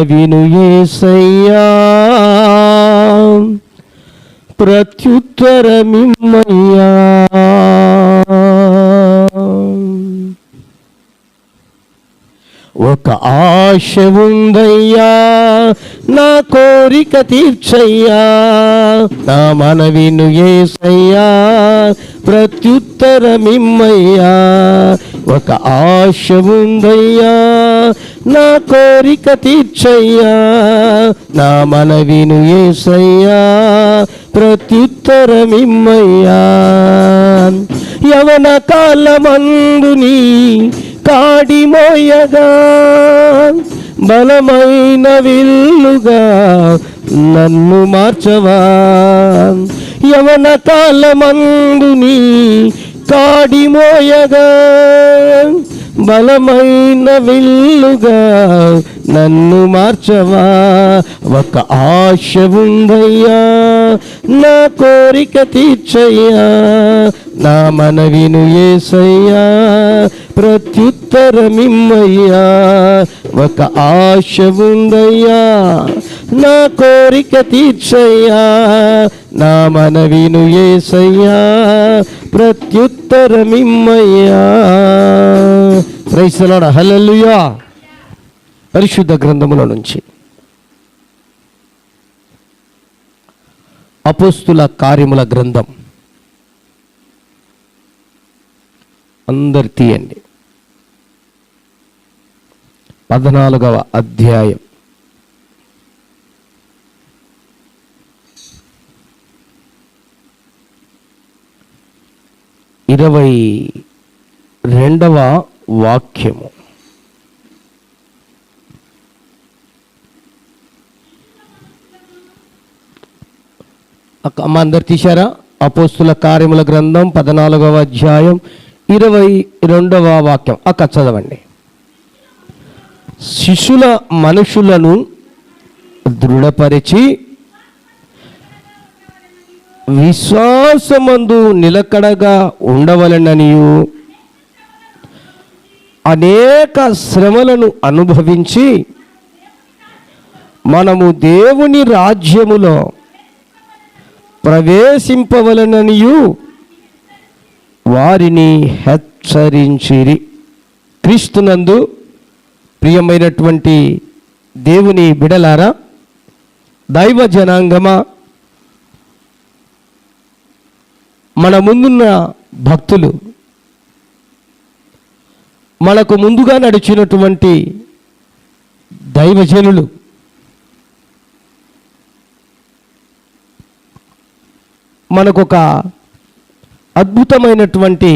విను యేసయ్యా, ప్రత్యుత్తరమిమ్మయ్యా. ఒక ఆశ ఉందయ్యా, నా కోరిక తీర్చయ్యా, నా మనవిను యేసయ్యా, ప్రత్యుత్తరమిమ్మయ్యా. ఒక ఆశ ఉందయ్యా, నా కోరిక తీర్చయ్యా, నా మనవిను యేసయ్యా, ప్రత్యుత్తరమిమ్మయ్యా. యవన కాలమందుని కాడి మోయగా, బలమైన విల్లుగా నన్ను మార్చవా. యవన కాలమందుని కాడి మోయగా, బలమైన విల్లుగా నన్ను మార్చవా. ఒక ఆశ ఉందయ్యా, నా కోరిక తీర్చయ్యా, నా మనవిను యేసయ్యా, ప్రత్యుత్తరమిమ్మయ్యా. ఒక ఆశ ఉందయ్యా, నా కోరిక తీర్చయ్యా, నా మనవిను యేసయ్యా, ప్రత్యుత్తరమిమ్మయ్యా. Praise the Lord. హల్లెలూయా. పరిశుద్ధ గ్రంథముల నుంచి అపోస్తుల కార్యముల గ్రంథం, అందరు తీయండి, 14వ అధ్యాయం. ఇరవై 22వ వాక్యము. అమ్మ అందరు తీశారా? అపోస్తుల కార్యముల గ్రంథం 14వ అధ్యాయం 22వ వాక్యం. చదవండి. శిష్యుల మనుషులను దృఢపరిచి విశ్వాసమందు నిలకడగా ఉండవలెననియు, అనేక శ్రమలను అనుభవించి మనము దేవుని రాజ్యములో ప్రవేశింపవలెననియు వారిని హెచ్చరించిరి. క్రీస్తునందు ప్రియమైనటువంటి దేవుని బిడలారా, దైవ జనాంగమా, మన ముందున్న భక్తులు, మనకు ముందుగా నడిచినటువంటి దైవజనులు మనకొక అద్భుతమైనటువంటి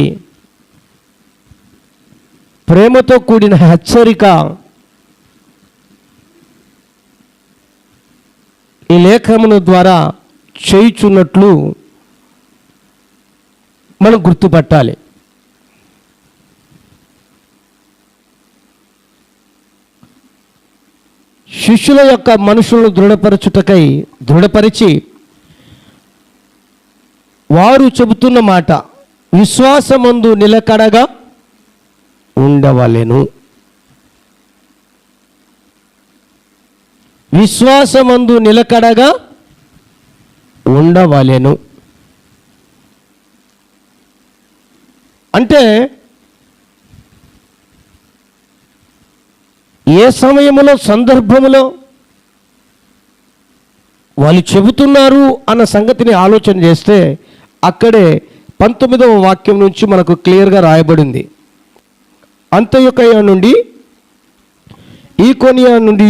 ప్రేమతో కూడిన హెచ్చరిక ఈ లేఖనముల ద్వారా చేయుచున్నట్లు మనం గుర్తుపట్టాలి. శిష్యుల యొక్క మనుషులను దృఢపరిచి వారు చెబుతున్న మాట, విశ్వాసమందు నిలకడగా ఉండవలెను. విశ్వాసమందు నిలకడగా ఉండవలెను అంటే ఏ సమయంలో, సందర్భంలో వాళ్ళు చెబుతున్నారు అన్న సంగతిని ఆలోచన చేస్తే అక్కడే 19వ వాక్యం నుంచి మనకు క్లియర్గా రాయబడింది. అంత్యొకయ నుండి, ఈకొనియ నుండి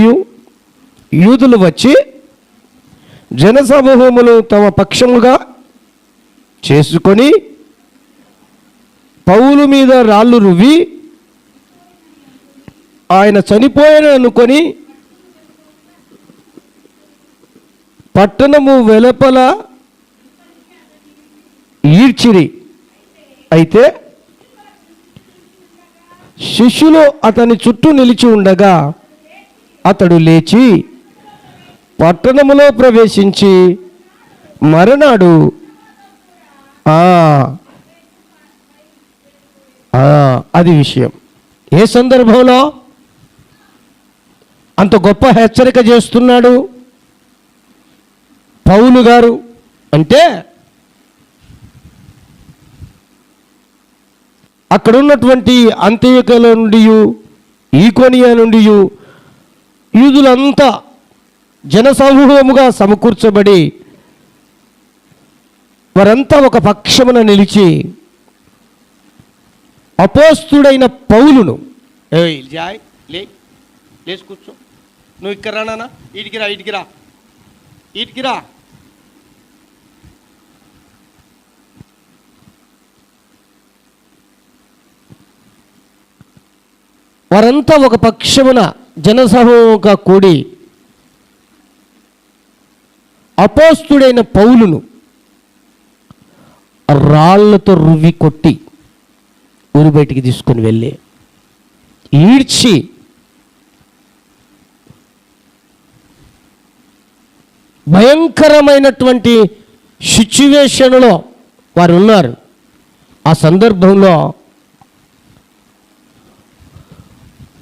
యూదులు వచ్చి జనసమూహములు తమ పక్షముగా చేసుకొని పౌలు మీద రాళ్ళు రువ్వి ఆయన చనిపోయాను అనుకొని పట్టణము వెలుపల ఈడ్చిరి. అయితే శిష్యులు అతని చుట్టూ నిలిచి ఉండగా అతడు లేచి పట్టణములో ప్రవేశించి మరునాడు అది విషయం. ఏ సందర్భంలో? అంత గొప్ప హెచ్చరిక చేస్తున్నాడు పౌలు గారు అంటే అక్కడ ఉన్నటువంటి అంత్యోక్యలో నుండి ఈకోనియా నుండి యూదులంతా జనసమూహముగా సమకూర్చబడి వారంతా ఒక పక్షమున నిలిచి అపోస్తుడైన పౌలును లేచి కూర్చో, నువ్వు ఇక్కడ రానా, ఇటుకి రా వారంతా ఒక పక్షమున జనసమూహంగా కూడి అపోస్తుడైన పౌలును రాళ్లతో రువ్వి కొట్టి ఊరి బయటికి తీసుకొని వెళ్ళి ఈడ్చి భయంకరమైనటువంటి సిచ్యువేషన్లో వారు ఉన్నారు. ఆ సందర్భంలో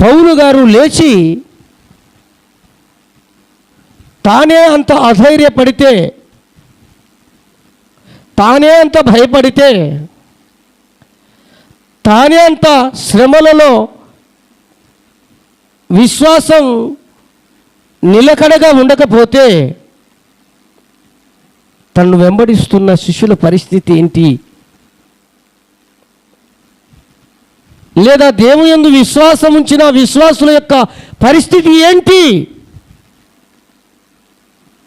పౌలు గారు లేచి తానే అంత అధైర్యపడితే, తానే అంత భయపడితే, తానే అంత శ్రమలలో విశ్వాసం నిలకడగా ఉండకపోతే తనను వెంబడిస్తున్న శిష్యుల పరిస్థితి ఏంటి, లేదా దేవుని యందు విశ్వాసం ఉంచిన విశ్వాసుల యొక్క పరిస్థితి ఏంటి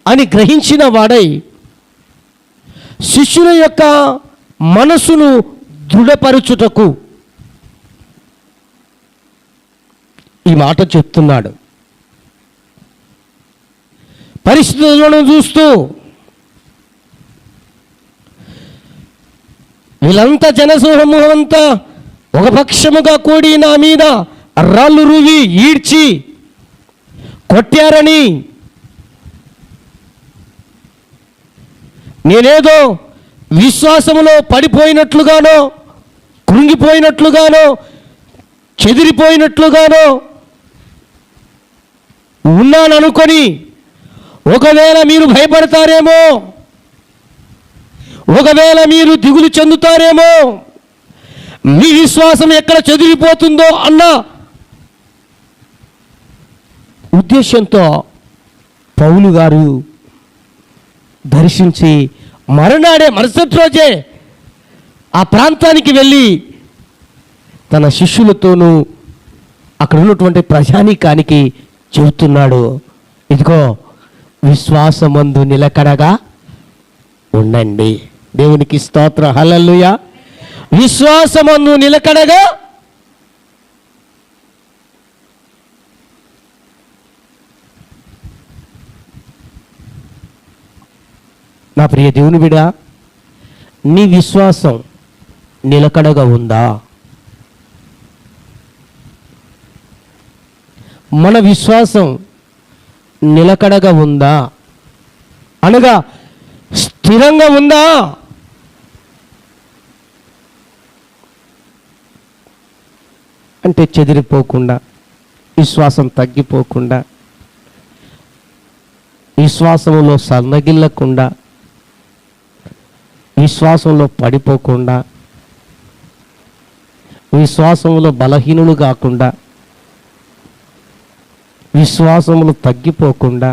అని గ్రహించిన వాడై శిష్యుల యొక్క మనసును దృఢపరచుటకు ఈ మాట చెప్తున్నాడు. పరిస్థితులను చూస్తూ వీళ్ళంతా జనసమూహం అంతా ఒక పక్షముగా కూడి నా మీద రాళ్ళు రువి ఈడ్చి కొట్టారని, నేనేదో విశ్వాసములో పడిపోయినట్లుగానో, కృంగిపోయినట్లుగానో, చెదిరిపోయినట్లుగానో ఉన్నాననుకొని ఒకవేళ మీరు భయపడతారేమో, ఒకవేళ మీరు దిగులు చెందుతారేమో, మీ విశ్వాసం ఎక్కడ చెదిరిపోతుందో అన్న ఉద్దేశంతో పౌలు గారు దర్శించి మరుసటి రోజే ఆ ప్రాంతానికి వెళ్ళి తన శిష్యులతోనూ అక్కడ ఉన్నటువంటి ప్రజానీకానికి చెబుతున్నాడు, ఇదిగో విశ్వాసమందు నిలకడగా ఉండండి. దేవునికి స్తోత్ర, హల్లెలూయా. విశ్వాసమందు నిలకడగా నా ప్రియ దేవుని బిడ్డ, నీ విశ్వాసం నిలకడగా ఉందా? మన విశ్వాసం నిలకడగా ఉందా అనగా స్థిరంగా ఉందా? అంటే చెదిరిపోకుండా, విశ్వాసం తగ్గిపోకుండా, విశ్వాసంలో సన్నగిల్లకుండా, విశ్వాసంలో పడిపోకుండా, విశ్వాసంలో బలహీనులు కాకుండా, విశ్వాసములు తగ్గిపోకుండా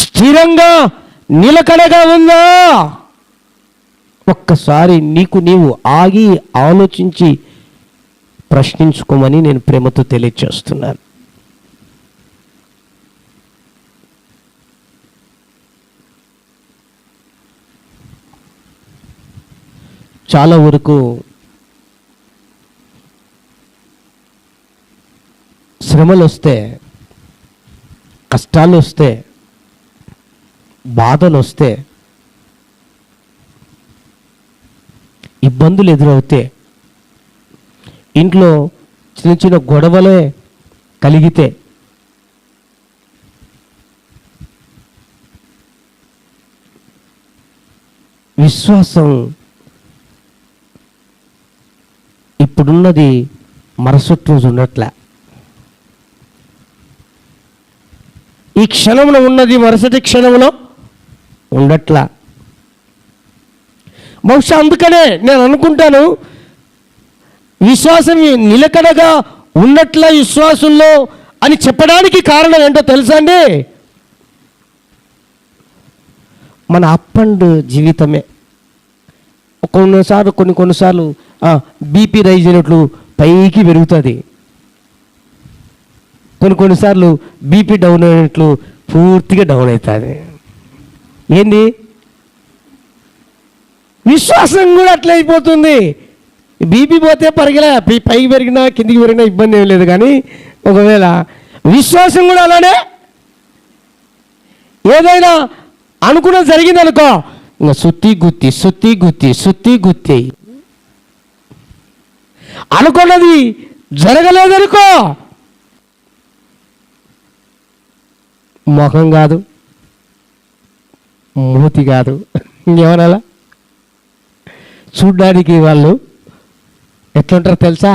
స్థిరంగా నిలకడగా ఉందా? ఒక్కసారి నీకు నీవు ఆగి ఆలోచించి ప్రశ్నించుకోమని నేను ప్రేమతో తెలియచేస్తున్నాను. చాలా వరకు శ్రమలు వస్తే, కష్టాలు వస్తే, బాధలు వస్తే, ఇబ్బందులు ఎదురవుతే, ఇంట్లో చిన్న చిన్న గొడవలే కలిగితే విశ్వాసం ఇప్పుడున్నది మరుసటి రోజు ఉన్నట్లే. ఈ క్షణంలో ఉన్నది మరుసటి క్షణంలో ఉండట్లా. బహుశా అందుకనే నేను అనుకుంటాను, విశ్వాసం నిలకడగా ఉన్నట్ల విశ్వాసంలో అని చెప్పడానికి కారణం ఏంటో తెలుసా అండి? మన అప్ అండ్ జీవితమే. కొన్నిసార్లు బీపీ రైజ్ అయినట్లు పైకి పెరుగుతుంది, కొన్నిసార్లు బీపీ డౌన్ అయినట్లు పూర్తిగా డౌన్ అవుతుంది. ఏంది? విశ్వాసం కూడా అట్లా అయిపోతుంది. బీపీ పోతే పరిగెలా, పైకి పెరిగినా కిందికి పెరిగినా ఇబ్బంది ఏం లేదు, కానీ ఒకవేళ విశ్వాసం కూడా అలానే ఏదైనా అనుకున్నది జరిగిందనుకో, ఇంకా సుత్తి గుత్తి అనుకున్నది జరగలేదనుకో, ముఖం కాదు, మూతి కాదు, ఇంకేమనాలా, చూడ్డానికి వాళ్ళు ఎట్లుంటారో తెలుసా?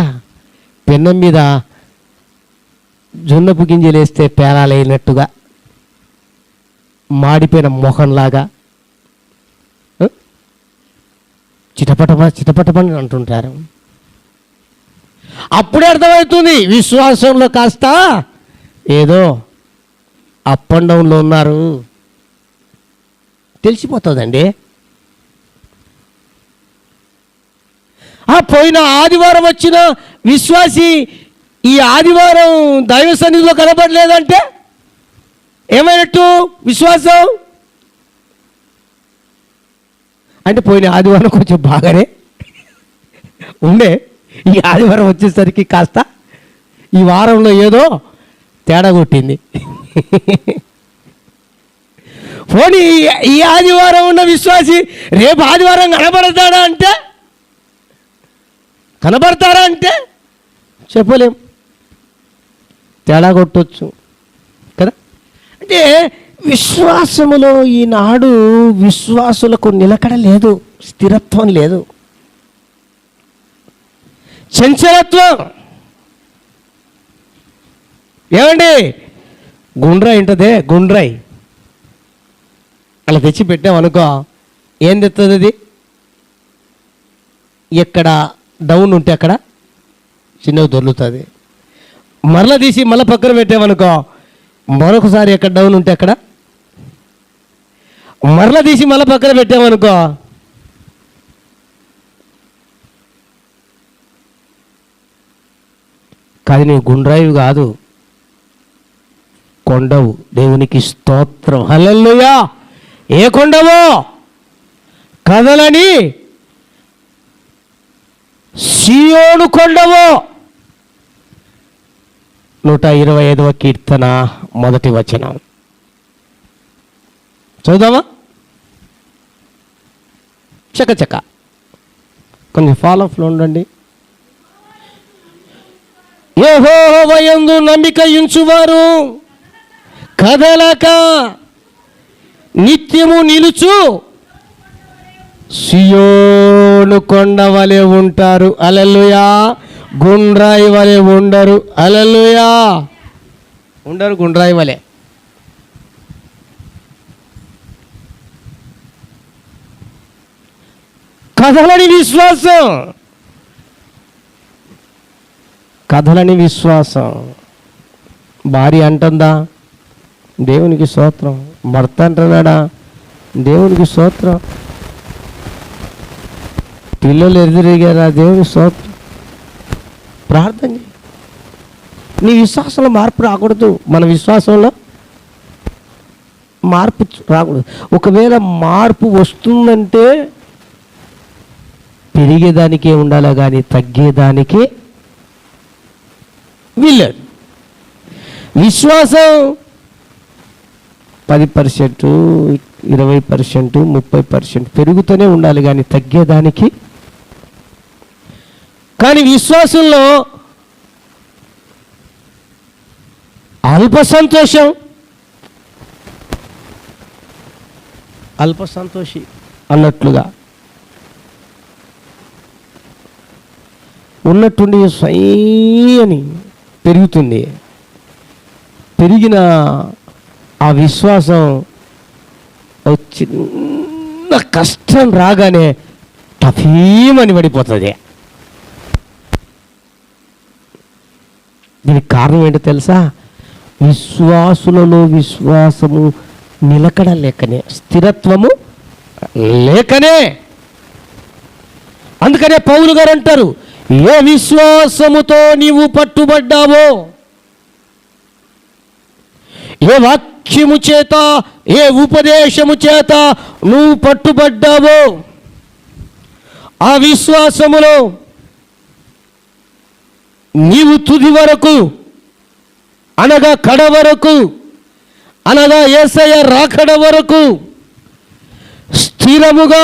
పెన్నం మీద జొన్నపు గింజలు వేస్తే పేలాలైనట్టుగా, మాడిపోయిన మొహంలాగా చిటపటమని అంటుంటారు. అప్పుడే అర్థమవుతుంది విశ్వాసంలో కాస్త ఏదో అప్ అండ్ డౌన్లో ఉన్నారు, తెలిసిపోతుందండి. పోయిన ఆదివారం వచ్చిన విశ్వాసి ఈ ఆదివారం దైవ సన్నిధిలో కనబడలేదంటే ఏమైనట్టు? విశ్వాసం అంటే పోయిన ఆదివారం కొంచెం బాగానే ఉండే, ఈ ఆదివారం వచ్చేసరికి కాస్త ఈ వారంలో ఏదో తేడా కొట్టింది. పోనీ ఈ ఆదివారం ఉన్న విశ్వాసి రేపు ఆదివారం కనబడతారా అంటే చెప్పలేం, తేడా కొట్టవచ్చు కదా. అంటే విశ్వాసములో ఈనాడు విశ్వాసులకు నిలకడ లేదు, స్థిరత్వం లేదు, చంచలత్వం. ఏమండి, గుండ్రాయి ఉంటుందే, గుండ్రాయి అలా తెచ్చి పెట్టామనుకో, ఏం తెస్తుంది అది? ఎక్కడ డౌన్ ఉంటే అక్కడ చిన్నవి దొర్లుతుంది. మరల తీసి మళ్ళీ పక్కన పెట్టామనుకో, మరొకసారి ఎక్కడ డౌన్ ఉంటే అక్కడ మరల తీసి మళ్ళీ పక్కన పెట్టామనుకో, కాదు నీవు గుండ్రాయివి కాదు, కొండవు. దేవునికి స్తోత్రం, హల్లెలూయా. ఏ కొండవో కదలని సీయోను కొండవో. 125వ కీర్తన 1వ వచనం చదువుదామా? చకచక కొంచెం ఫాలోఫ్లో ఉండండి. యెహోవా యందు నమ్మిక ఉంచువారు కదలక నిత్యము నిలుచు సియోను కొండ వలె ఉంటారు. హల్లెలూయా. గుండ్రాయి వలె ఉండరు. హల్లెలూయా. ఉండరు గుండ్రాయి వలె. కదలని విశ్వాసం, కదలని విశ్వాసం. భార్య అంటుందా? దేవునికి స్తోత్రం. భర్త అంటున్నాడా? దేవునికి స్తోత్రం. పిల్లలు ఎదురుగారా? దేవునికి స్తోత్రం. ప్రార్థన చేయి. నీ విశ్వాసంలో మార్పు రాకూడదు, మన విశ్వాసంలో మార్పు రాకూడదు. ఒకవేళ మార్పు వస్తుందంటే పెరిగేదానికే ఉండాలి కానీ తగ్గేదానికి వీల్లేదు. విశ్వాసం 10%, 20%, 30% పెరుగుతూనే ఉండాలి కానీ తగ్గేదానికి. కానీ విశ్వాసంలో అల్ప సంతోషం, అల్ప సంతోషి అన్నట్లుగా ఉన్నట్టుండి సై అని పెరుగుతుంది. పెరిగిన ఆ విశ్వాసం ఓ చిన్న కష్టం రాగానే టఫీమని పడిపోతుంది. దీనికి కారణం ఏంటో తెలుసా? విశ్వాసులలో విశ్వాసము నిలకడ లేకనే, స్థిరత్వము లేకనే. అందుకనే పౌలు గారు అంటారు, ఏ విశ్వాసముతో నీవు పట్టుబడ్డావో, ఏ వాక్యము చేత, ఏ ఉపదేశము చేత నువ్వు పట్టుబడ్డావో ఆ విశ్వాసములో నీవు తుది వరకు, అనగా కడ వరకు, అనగా యేసయ్య రాకడ వరకు స్థిరముగా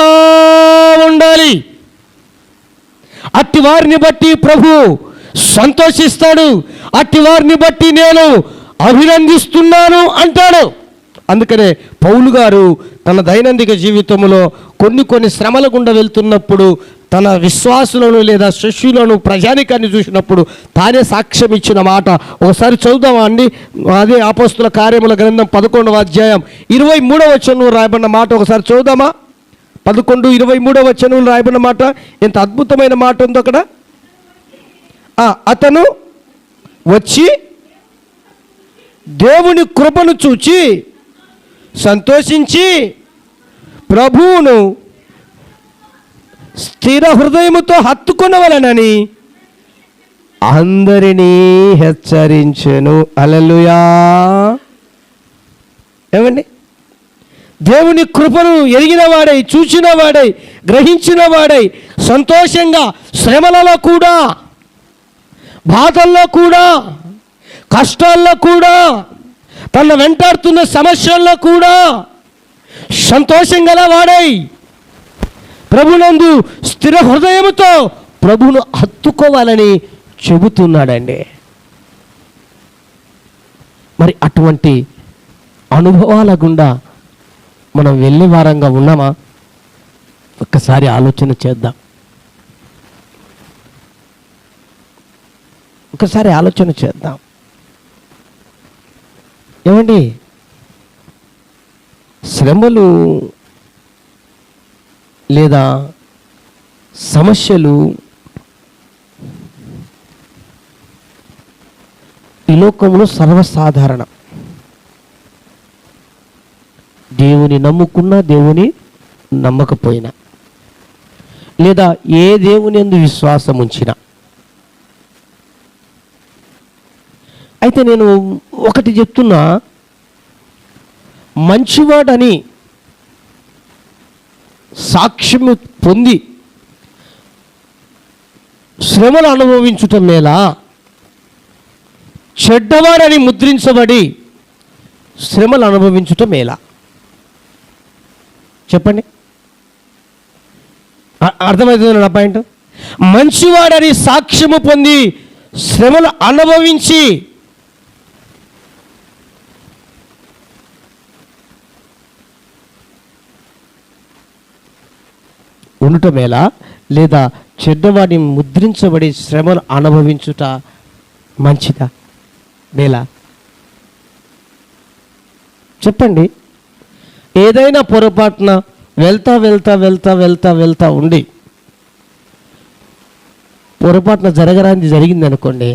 ఉండాలి. అట్టి వారిని బట్టి ప్రభు సంతోషిస్తాడు, అట్టి వారిని బట్టి నేను అభినందిస్తున్నాను అంటాడు. అందుకనే పౌలు గారు తన దైనందిక జీవితంలో కొన్ని శ్రమల గుండా వెళ్తున్నప్పుడు తన విశ్వాసులను లేదా శిష్యులను, ప్రజానికాన్ని చూసినప్పుడు తానే సాక్ష్యం ఇచ్చిన మాట ఒకసారి చదువుదామా అండి? అదే అపోస్తుల కార్యముల గ్రంథం 11వ అధ్యాయం 23వ వచనంలో రాయబడిన మాట ఒకసారి చదువుదామా? 11:23 వచనంలో రాయబడిన మాట ఎంత అద్భుతమైన మాట ఉందో అక్కడ. అతను వచ్చి దేవుని కృపను చూచి సంతోషించి ప్రభువును స్థిర హృదయముతో హత్తుకొనవలెనని అందరినీ హెచ్చరించెను. హల్లెలూయా. ఏమండి? దేవుని కృపను ఎరిగిన వాడై, చూచిన వాడై, గ్రహించిన వాడై సంతోషంగా శ్రమలలో కూడా, బాధల్లో కూడా, కష్టాల్లో కూడా, తన వెంటాడుతున్న సమస్యల్లో కూడా సంతోషం గల వాడై ప్రభునందు స్థిర హృదయముతో ప్రభువును హత్తుకోవాలని చెబుతున్నాడండి. మరి అటువంటి అనుభవాల గుండా మనం వెళ్ళే వారంగా ఉన్నామా? ఒక్కసారి ఆలోచన చేద్దాం. ఒకసారి ఆలోచన చేద్దాం. ఏమండి, శ్రమలు లేదా సమస్యలు ఈ లోకంలో సర్వసాధారణం. దేవుని నమ్ముకున్నా, దేవుని నమ్మకపోయినా, లేదా ఏ దేవుని యందు విశ్వాసం ఉంచినా. అయితే నేను ఒకటి చెప్తున్నా, మంచివాడని సాక్ష్యము పొంది శ్రమలు అనుభవించుట మేలా, చెడ్డవాడని ముద్రించబడి శ్రమలు అనుభవించుట మేలా? చెప్పండి, అర్థమవుతుంది నా పాయింట్? మంచివాడని సాక్ష్యము పొంది శ్రమలు అనుభవించి ఉండటం మేలా, లేదా చెడ్డవాడిని ముద్రించబడి శ్రమలు అనుభవించుట మంచిదా మేలా? చెప్పండి. ఏదైనా పొరపాటున వెళ్తా వెళ్తా వెళ్తా వెళ్తా వెళ్తా ఉండి పొరపాటున జరగరాంది జరిగింది అనుకోండి,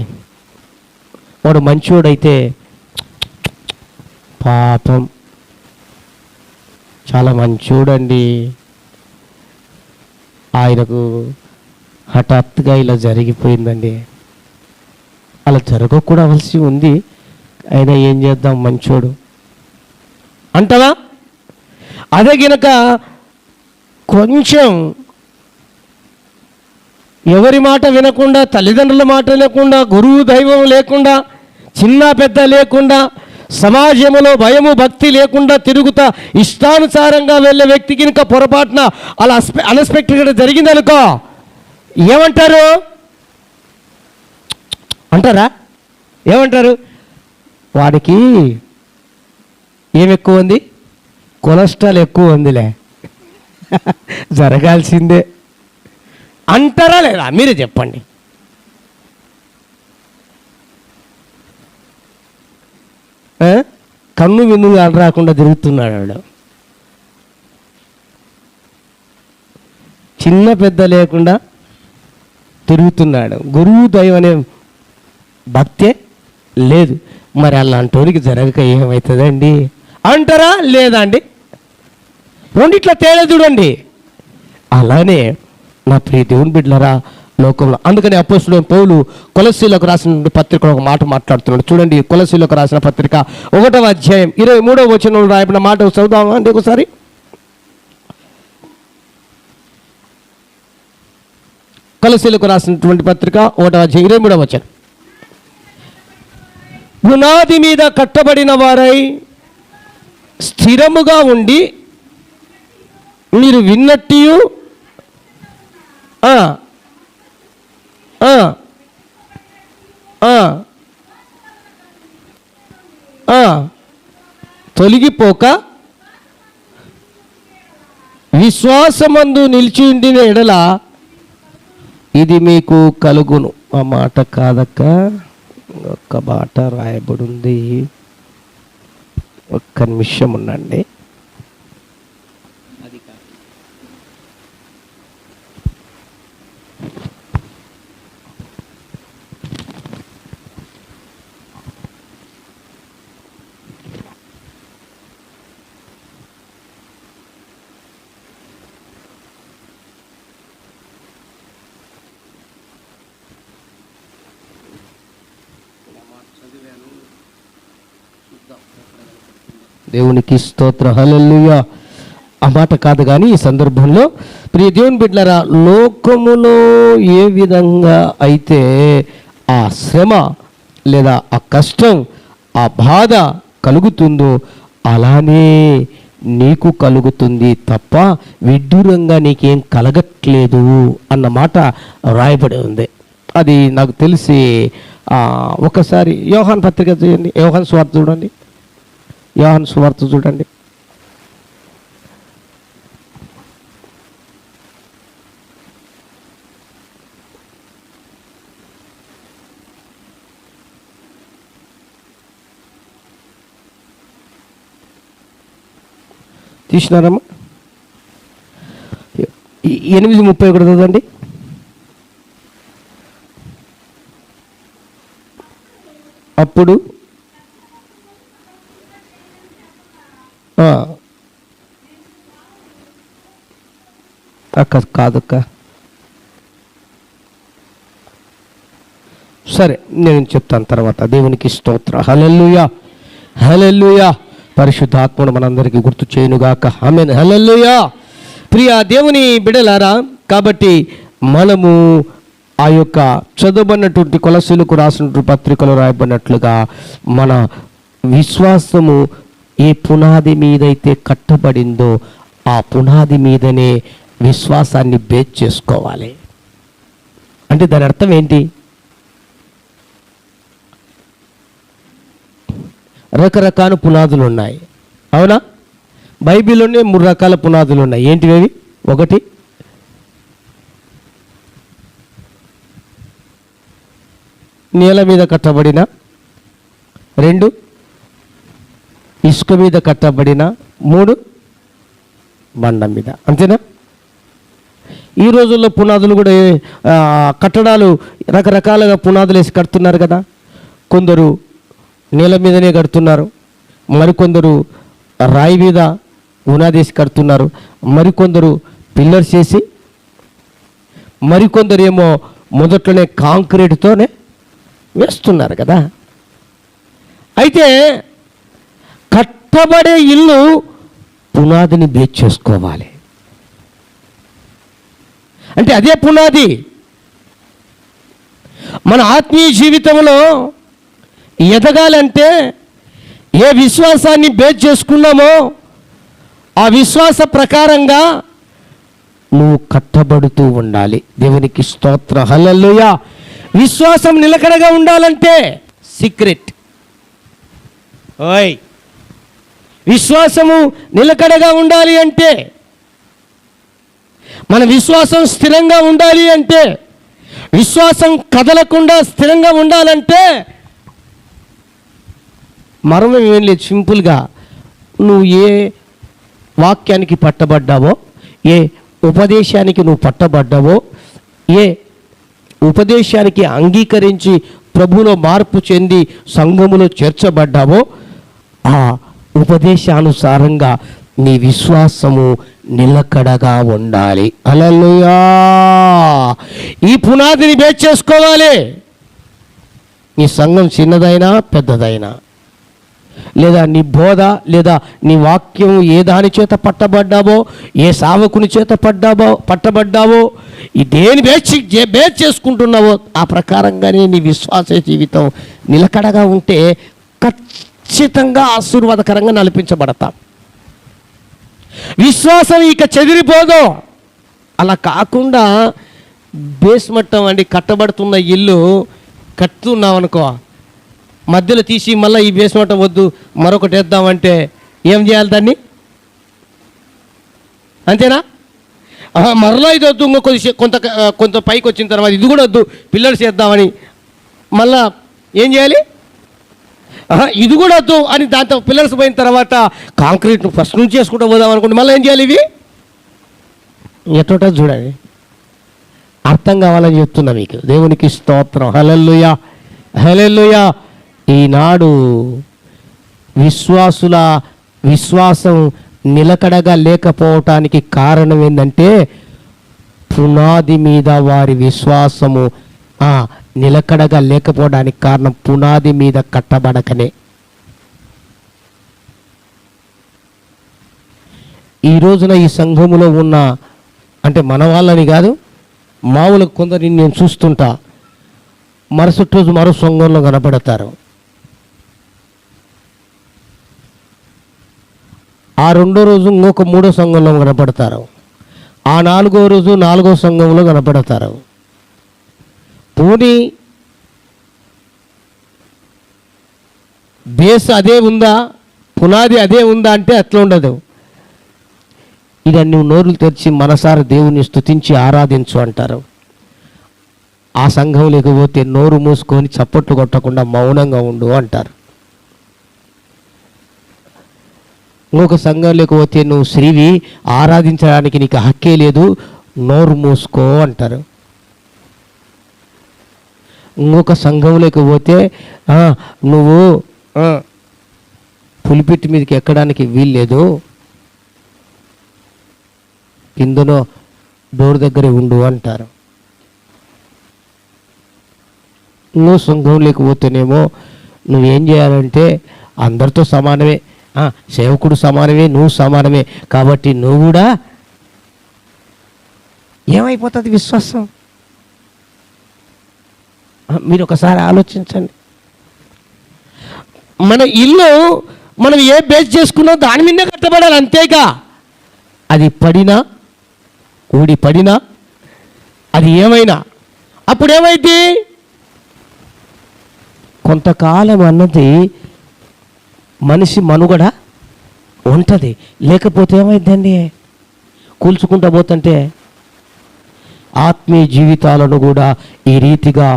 వాడు మంచివాడైతే పాపం చాలా మంచివాడండి, ఆయనకు హఠాత్తుగా ఇలా జరిగిపోయిందండి, అలా జరగకూడవలసి ఉంది, అయినా ఏం చేద్దాం మంచోడు అంటావా? అదే గినక కొంచెం ఎవరి మాట వినకుండా, తల్లిదండ్రుల మాట లేకుండా, గురువు దైవం లేకుండా, చిన్న పెద్ద లేకుండా, సమాజంలో భయము భక్తి లేకుండా తిరుగుతా ఇష్టానుసారంగా వెళ్ళే వ్యక్తికి ఇంకా పొరపాటున అలా అన్ఎక్స్పెక్టెడ్గా జరిగిందనుకో, ఏమంటారు? అంటారా? ఏమంటారు? వాడికి ఏం ఎక్కువ ఉంది? కొలెస్ట్రాల్ ఎక్కువ ఉందిలే, జరగాల్సిందే అంటారా లేదా? మీరే చెప్పండి. కన్ను విన్ను రాకుండా తిరుగుతున్నాడు వాడు. చిన్న పెద్ద లేకుండా తిరుగుతున్నాడు. గురువు దైవం అనే భక్తే లేదు. మరి అలాంటి జరగక ఏమవుతుందండి అంటారా లేదా అండి? రెండిట్లా తేడా చూడండి. అలానే నా ప్రియ దేవుని బిడ్డలారా, లోకంలో అందుకని అపోస్తలుడైన పౌలు కొలస్సీలకు రాసిన పత్రిక ఒక మాట మాట్లాడుతున్నాడు. చూడండి, కొలస్సీలకు రాసిన పత్రిక 1వ అధ్యాయం 23వ వచనంలో రాయబడిన మాట చదువుదామా అండి ఒకసారి. కొలస్సీలకు రాసినటువంటి పత్రిక 1వ అధ్యాయం 23వ వచనం. పునాది మీద కట్టబడిన వారై స్థిరముగా ఉండి మీరు విన్నట్టు తొలగిపోక విశ్వాసమందు నిలిచి ఉండిన ఎడల ఇది మీకు కలుగును. ఆ మాట కాదక్క, ఒక్క మాట రాయబడి ఉంది. ఒక్క నిమిషం ఉండండి. దేవునికి స్తోత్ర, హల్లెలూయా. ఆ మాట కాదు కానీ ఈ సందర్భంలో ప్రియ దేవుని బిడ్డలారా, లోకములో ఏ విధంగా అయితే ఆ శ్రమ లేదా ఆ కష్టం ఆ బాధ కలుగుతుందో అలానే నీకు కలుగుతుంది తప్ప విడ్డూరంగా నీకేం కలగట్లేదు అన్న మాట రాయబడి ఉంది. అది నాకు తెలిసి ఒకసారి యోహాను పత్రిక చూడండి, యోహాను సువార్త చూడండి, యోహాను సువార్త చూడండి. తీసినారమ్మా? 8:30 చదవండి. అప్పుడు అక్క కాదక్క, సరే నేను చెప్తాను తర్వాత. దేవునికి స్తోత్ర, హల్లెలూయా, హల్లెలూయా. పరిశుద్ధాత్మను మనందరికీ గుర్తు చేయనుగాక, ఆమేన్, హల్లెలూయా. ప్రియ దేవుని బిడ్డలారా, కాబట్టి మనము ఆ యొక్క చదువుబడినటువంటి కొలస్సీలకు రాసినటువంటి పత్రికలో రాయబడినట్లుగా మన విశ్వాసము ఏ పునాది మీదైతే కట్టబడిందో ఆ పునాది మీదనే విశ్వాసాన్ని బేస్ చేసుకోవాలి. అంటే దాని అర్థం ఏంటి? రకరకాల పునాదులు ఉన్నాయి, అవునా? బైబిల్లోనే 3 రకాల పునాదులు ఉన్నాయి. ఏంటివి అవి? 1 నేల మీద కట్టబడిన, 2 ఇసుక మీద కట్టబడిన, 3 బండ మీద. అంతేనా? ఈ రోజుల్లో పునాదులు కూడా కట్టడాలు రకరకాలుగా పునాదులు వేసి కడుతున్నారు కదా. కొందరు నేల మీదనే కడుతున్నారు, మరికొందరు రాయి మీద పునాదేసి కడుతున్నారు, మరికొందరు పిల్లర్స్ చేసి, మరికొందరు ఏమో మొదట్లోనే కాంక్రీట్తోనే వేస్తున్నారు కదా. అయితే కట్టబడే ఇల్లు పునాదిని బేస్ చేసుకోవాలి. అంటే అదే పునాది. మన ఆత్మీయ జీవితంలో ఎదగాలంటే ఏ విశ్వాసాన్ని బేస్ చేసుకున్నామో ఆ విశ్వాస ప్రకారంగా నువ్వు కట్టబడుతూ ఉండాలి. దేవునికి స్తోత్ర, హల్లెలూయా. విశ్వాసం నిలకడగా ఉండాలంటే సీక్రెట్. ఓయ్, విశ్వాసము నిలకడగా ఉండాలి అంటే, మన విశ్వాసం స్థిరంగా ఉండాలి అంటే, విశ్వాసం కదలకుండా స్థిరంగా ఉండాలంటే మర్మం ఏం లేదు, సింపుల్గా నువ్వు ఏ వాక్యానికి పట్టబడ్డావో, ఏ ఉపదేశానికి నువ్వు పట్టబడ్డావో, ఏ ఉపదేశానికి అంగీకరించి ప్రభువులో మార్పు చెంది సంఘములో చేర్చబడ్డావో, ఆ ఉపదేశానుసారంగా నీ విశ్వాసము నిలకడగా ఉండాలి. హల్లెలూయా! ఈ పునాదిని బేస్ చేసుకోవాలి. నీ సంఘం చిన్నదైనా పెద్దదైనా, లేదా నీ బోధ లేదా నీ వాక్యం ఏ దాని చేత పట్టబడ్డావో, ఏ సావకుని చేత పట్టబడ్డావో, ఈ దేని బేస్ చేసుకుంటున్నావో ఆ ప్రకారంగానే నీ విశ్వాస జీవితం నిలకడగా ఉంటే ఖచ్చితంగా ఆశీర్వాదకరంగా నడిపించబడతాం. విశ్వాసం ఇక చెదిరిపోదు. అలా కాకుండా బేస్మట్టం అండి, కట్టబడుతున్న ఇల్లు కట్టున్నాం అనుకో, మధ్యలో తీసి మళ్ళీ ఈ బేస్మట్టం వద్దు మరొకటి వేద్దామంటే ఏం చేయాలి దాన్ని? అంతేనా? మరలా ఇది వద్దు, ఇంకో కొంత పైకి వచ్చిన తర్వాత ఇది కూడా వద్దు పిల్లర్స్ చేద్దామని మళ్ళా ఏం చేయాలి? ఇది కూడా వద్దు అని దాంతో పిల్లర్స్ పోయిన తర్వాత కాంక్రీట్ ఫస్ట్ నుంచి చేసుకుంటూ పోదాం అనుకుంటే మళ్ళీ ఏం చేయాలి? ఇవి ఎటోటో చూడండి, అర్థం కావాలని చెప్తున్నా మీకు. దేవునికి స్తోత్రం. హల్లెలూయా, హల్లెలూయా. ఈనాడు విశ్వాసుల విశ్వాసం నిలకడగా లేకపోవటానికి కారణం ఏంటంటే పునాది మీద వారి విశ్వాసము నిలకడగా లేకపోవడానికి కారణం పునాది మీద కట్టబడకనే. ఈ రోజున ఈ సంఘములో ఉన్న, అంటే మన వాళ్ళని కాదు, మామూలు కొందరిని నేను చూస్తుంటా, మరుసటి రోజు మరో సంఘంలో కనపడతారు. ఆ రెండో రోజు ఇంకొక మూడో సంఘంలో కనపడతారు. ఆ నాలుగో రోజు నాలుగో సంఘంలో కనపడతారు. పోనీ బేస్ అదే ఉందా, పునాది అదే ఉందా అంటే అట్లా ఉండదు. ఇక నువ్వు నోరులు తెరిచి మనసారా దేవుని స్తుతించి ఆరాధించు అంటారు. ఆ సంఘం లేకపోతే నోరు మూసుకొని చప్పట్లు కొట్టకుండా మౌనంగా ఉండు అంటారు. ఇంకొక సంఘం లేకపోతే నువ్వు శ్రీవి ఆరాధించడానికి నీకు హక్కే లేదు, నోరు మూసుకో అంటారు. ఇంకొక సంఘం లేకపోతే నువ్వు పులిపిట్టి మీదకి ఎక్కడానికి వీల్లేదు, కిందనో డోర్ దగ్గరే ఉండు అంటారు. ఇంకో సంఘం లేకపోతేనేమో నువ్వేం చేయాలంటే అందరితో సమానమే, సేవకుడు సమానమే, నువ్వు సమానమే, కాబట్టి నువ్వు కూడా ఏమైపోతుంది విశ్వాసం? మీరు ఒకసారి ఆలోచించండి. మన ఇల్లు మనం ఏ బేస్ చేసుకున్నా దాని మీదే కట్టబడాలి, అంతేగా. అది పడినా ఊడి పడినా అది ఏమైనా అప్పుడు ఏమైంది? కొంతకాలం అన్నది మనిషి మనుగడ ఉంటుంది, లేకపోతే ఏమైందండి? కూల్చుకుంటా పోతుంటే ఆత్మీయ జీవితాలను కూడా ఈ రీతిగా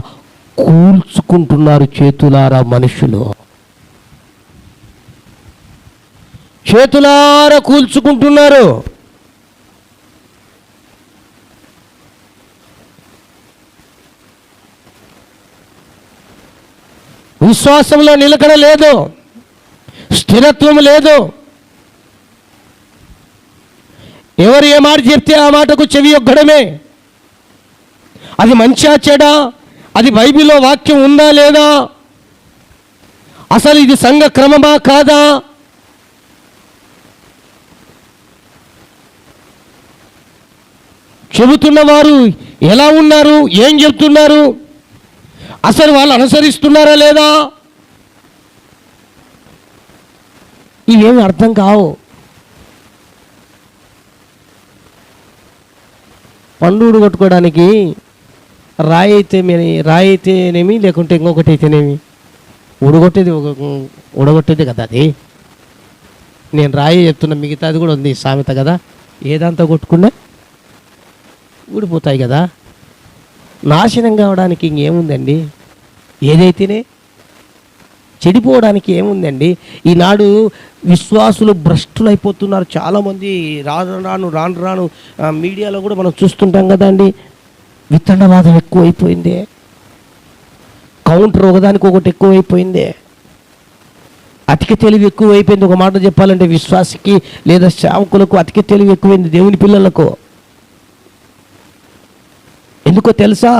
కూల్చుకుంటున్నారు చేతులారా మనుషులు. చేతులారా కూల్చుకుంటున్నారు. విశ్వాసంలో నిలకడ లేదు, స్థిరత్వం లేదు. ఎవరు ఏ మాట చెప్తే ఆ మాటకు చెవి ఒగ్గడమే. అది మంచిగా చెడా, అది బైబిల్లో వాక్యం ఉందా లేదా, అసలు ఇది సంఘ క్రమమా కాదా, చెబుతున్నవారు ఎలా ఉన్నారు, ఏం చెప్తున్నారు, అసలు వాళ్ళు అనుసరిస్తున్నారా లేదా, ఇవేమి అర్థం కావు. పండుగ కొట్టుకోవడానికి రాయి అయితేనేమి లేకుంటే ఇంకొకటి అయితేనేమి ఉడగొట్టేది కదా అది. నేను రాయి చెప్తున్నా, మిగతాది కూడా ఉంది సామెత కదా, ఏదంతా కొట్టుకున్నా ఊడిపోతాయి కదా. నాశనం కావడానికి ఇంకేముందండి? ఏదైతేనే చెడిపోవడానికి ఏముందండి? ఈనాడు విశ్వాసులు భ్రష్టులు అయిపోతున్నారు చాలామంది. రాను రాను మీడియాలో కూడా మనం చూస్తుంటాం కదండి. విత్తనవాదం ఎక్కువైపోయింది, కౌంటర్ ఒకదానికి ఒకటి ఎక్కువైపోయింది, అతిక తెలివి ఎక్కువైపోయింది. ఒక మాట చెప్పాలంటే విశ్వాసికి లేదా సేవకులకు అతిక తెలివి ఎక్కువైంది, దేవుని పిల్లలకు. ఎందుకో తెలుసా?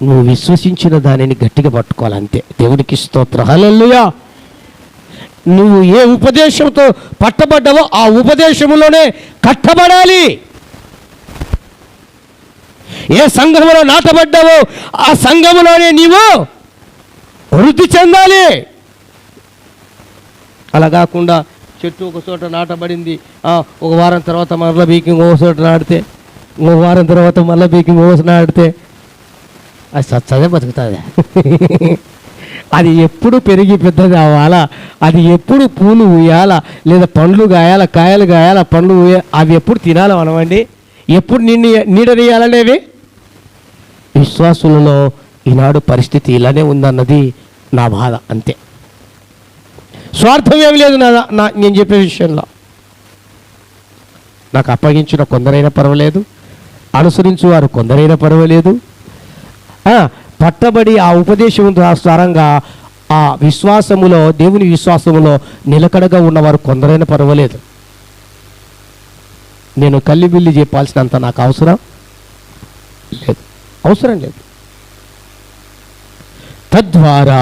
నువ్వు విశ్వసించిన దానిని గట్టిగా పట్టుకోవాలంతే. దేవునికి స్తోత్రం, హల్లెలూయా. నువ్వు ఏ ఉపదేశంతో పట్టబడ్డావో ఆ ఉపదేశంలోనే కట్టబడాలి. ఏ సంఘములో నాటబడ్డావో ఆ సంఘములోనే నీవు వృద్ధి చెందాలి. అలా కాకుండా చెట్టు ఒక చోట నాటబడింది, ఒక వారం తర్వాత మళ్ళీ బీకి ఇంకో చోట నాటితే, ఇంకో వారం తర్వాత మళ్ళీ బీకి ఇంకో నాటితే అది చచ్చదే బతుకుతుంది. అది ఎప్పుడు పెరిగి పెద్దది అవ్వాలా, అది ఎప్పుడు పూలు ఊయాల, లేదా పండ్లు గాయాల, కాయలు గాయాల, పండ్లు ఊయాల, అవి ఎప్పుడు తినాలి మనమండి, ఎప్పుడు నీడనియాలనేవి. విశ్వాసులలో ఈనాడు పరిస్థితి ఇలానే ఉందన్నది నా బాధ, అంతే. స్వార్థం ఏమి లేదు నేను చెప్పే విషయంలో. నాకు అప్పగించిన కొందరైనా పర్వాలేదు, అనుసరించు వారు కొందరైనా పర్వాలేదు, పట్టబడి ఆ ఉపదేశం సారంగా ఆ విశ్వాసములో, దేవుని విశ్వాసములో నిలకడగా ఉన్నవారు కొందరైనా పర్వాలేదు. నేను కల్లిబిల్లి చెప్పాల్సినంత నాకు అవసరం లేదు. తద్వారా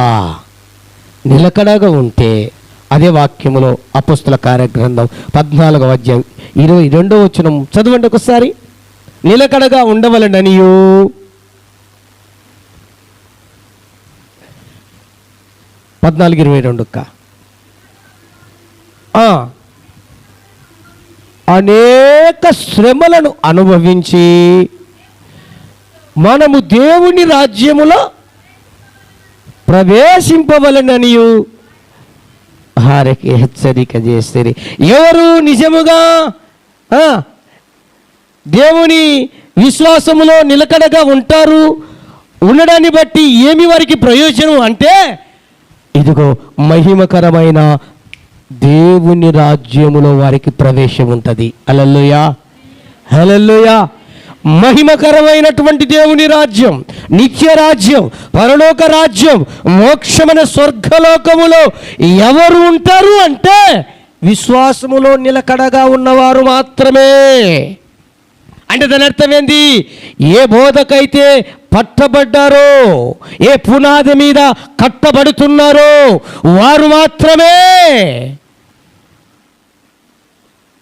నిలకడగా ఉంటే, అదే వాక్యములో అపోస్తుల కార్యగ్రంథం 14వ అధ్యాయం 22వ వచనం చదవండి ఒకసారి. నిలకడగా ఉండవలననియు 14:22 అనేక శ్రమలను అనుభవించి మనము దేవుని రాజ్యములో ప్రవేశింపవలననియు వారికి హెచ్చరిక చేస్తారు. ఎవరు నిజముగా దేవుని విశ్వాసములో నిలకడగా ఉంటారు? ఉండడాన్ని బట్టి ఏమి వారికి ప్రయోజనం అంటే, ఇదిగో మహిమకరమైన దేవుని రాజ్యములో వారికి ప్రవేశం ఉంటుంది. హల్లెలూయా, హల్లెలూయా. మహిమకరమైనటువంటి దేవుని రాజ్యం, నిత్య రాజ్యం, పరలోక రాజ్యం, మోక్షమైన స్వర్గలోకములో ఎవరు ఉంటారు అంటే విశ్వాసములో నిలకడగా ఉన్నవారు మాత్రమే. అంటే దాని అర్థం ఏంది? ఏ బోధకైతే పట్టబడ్డారో, ఏ పునాది మీద కట్టబడుతున్నారో వారు మాత్రమే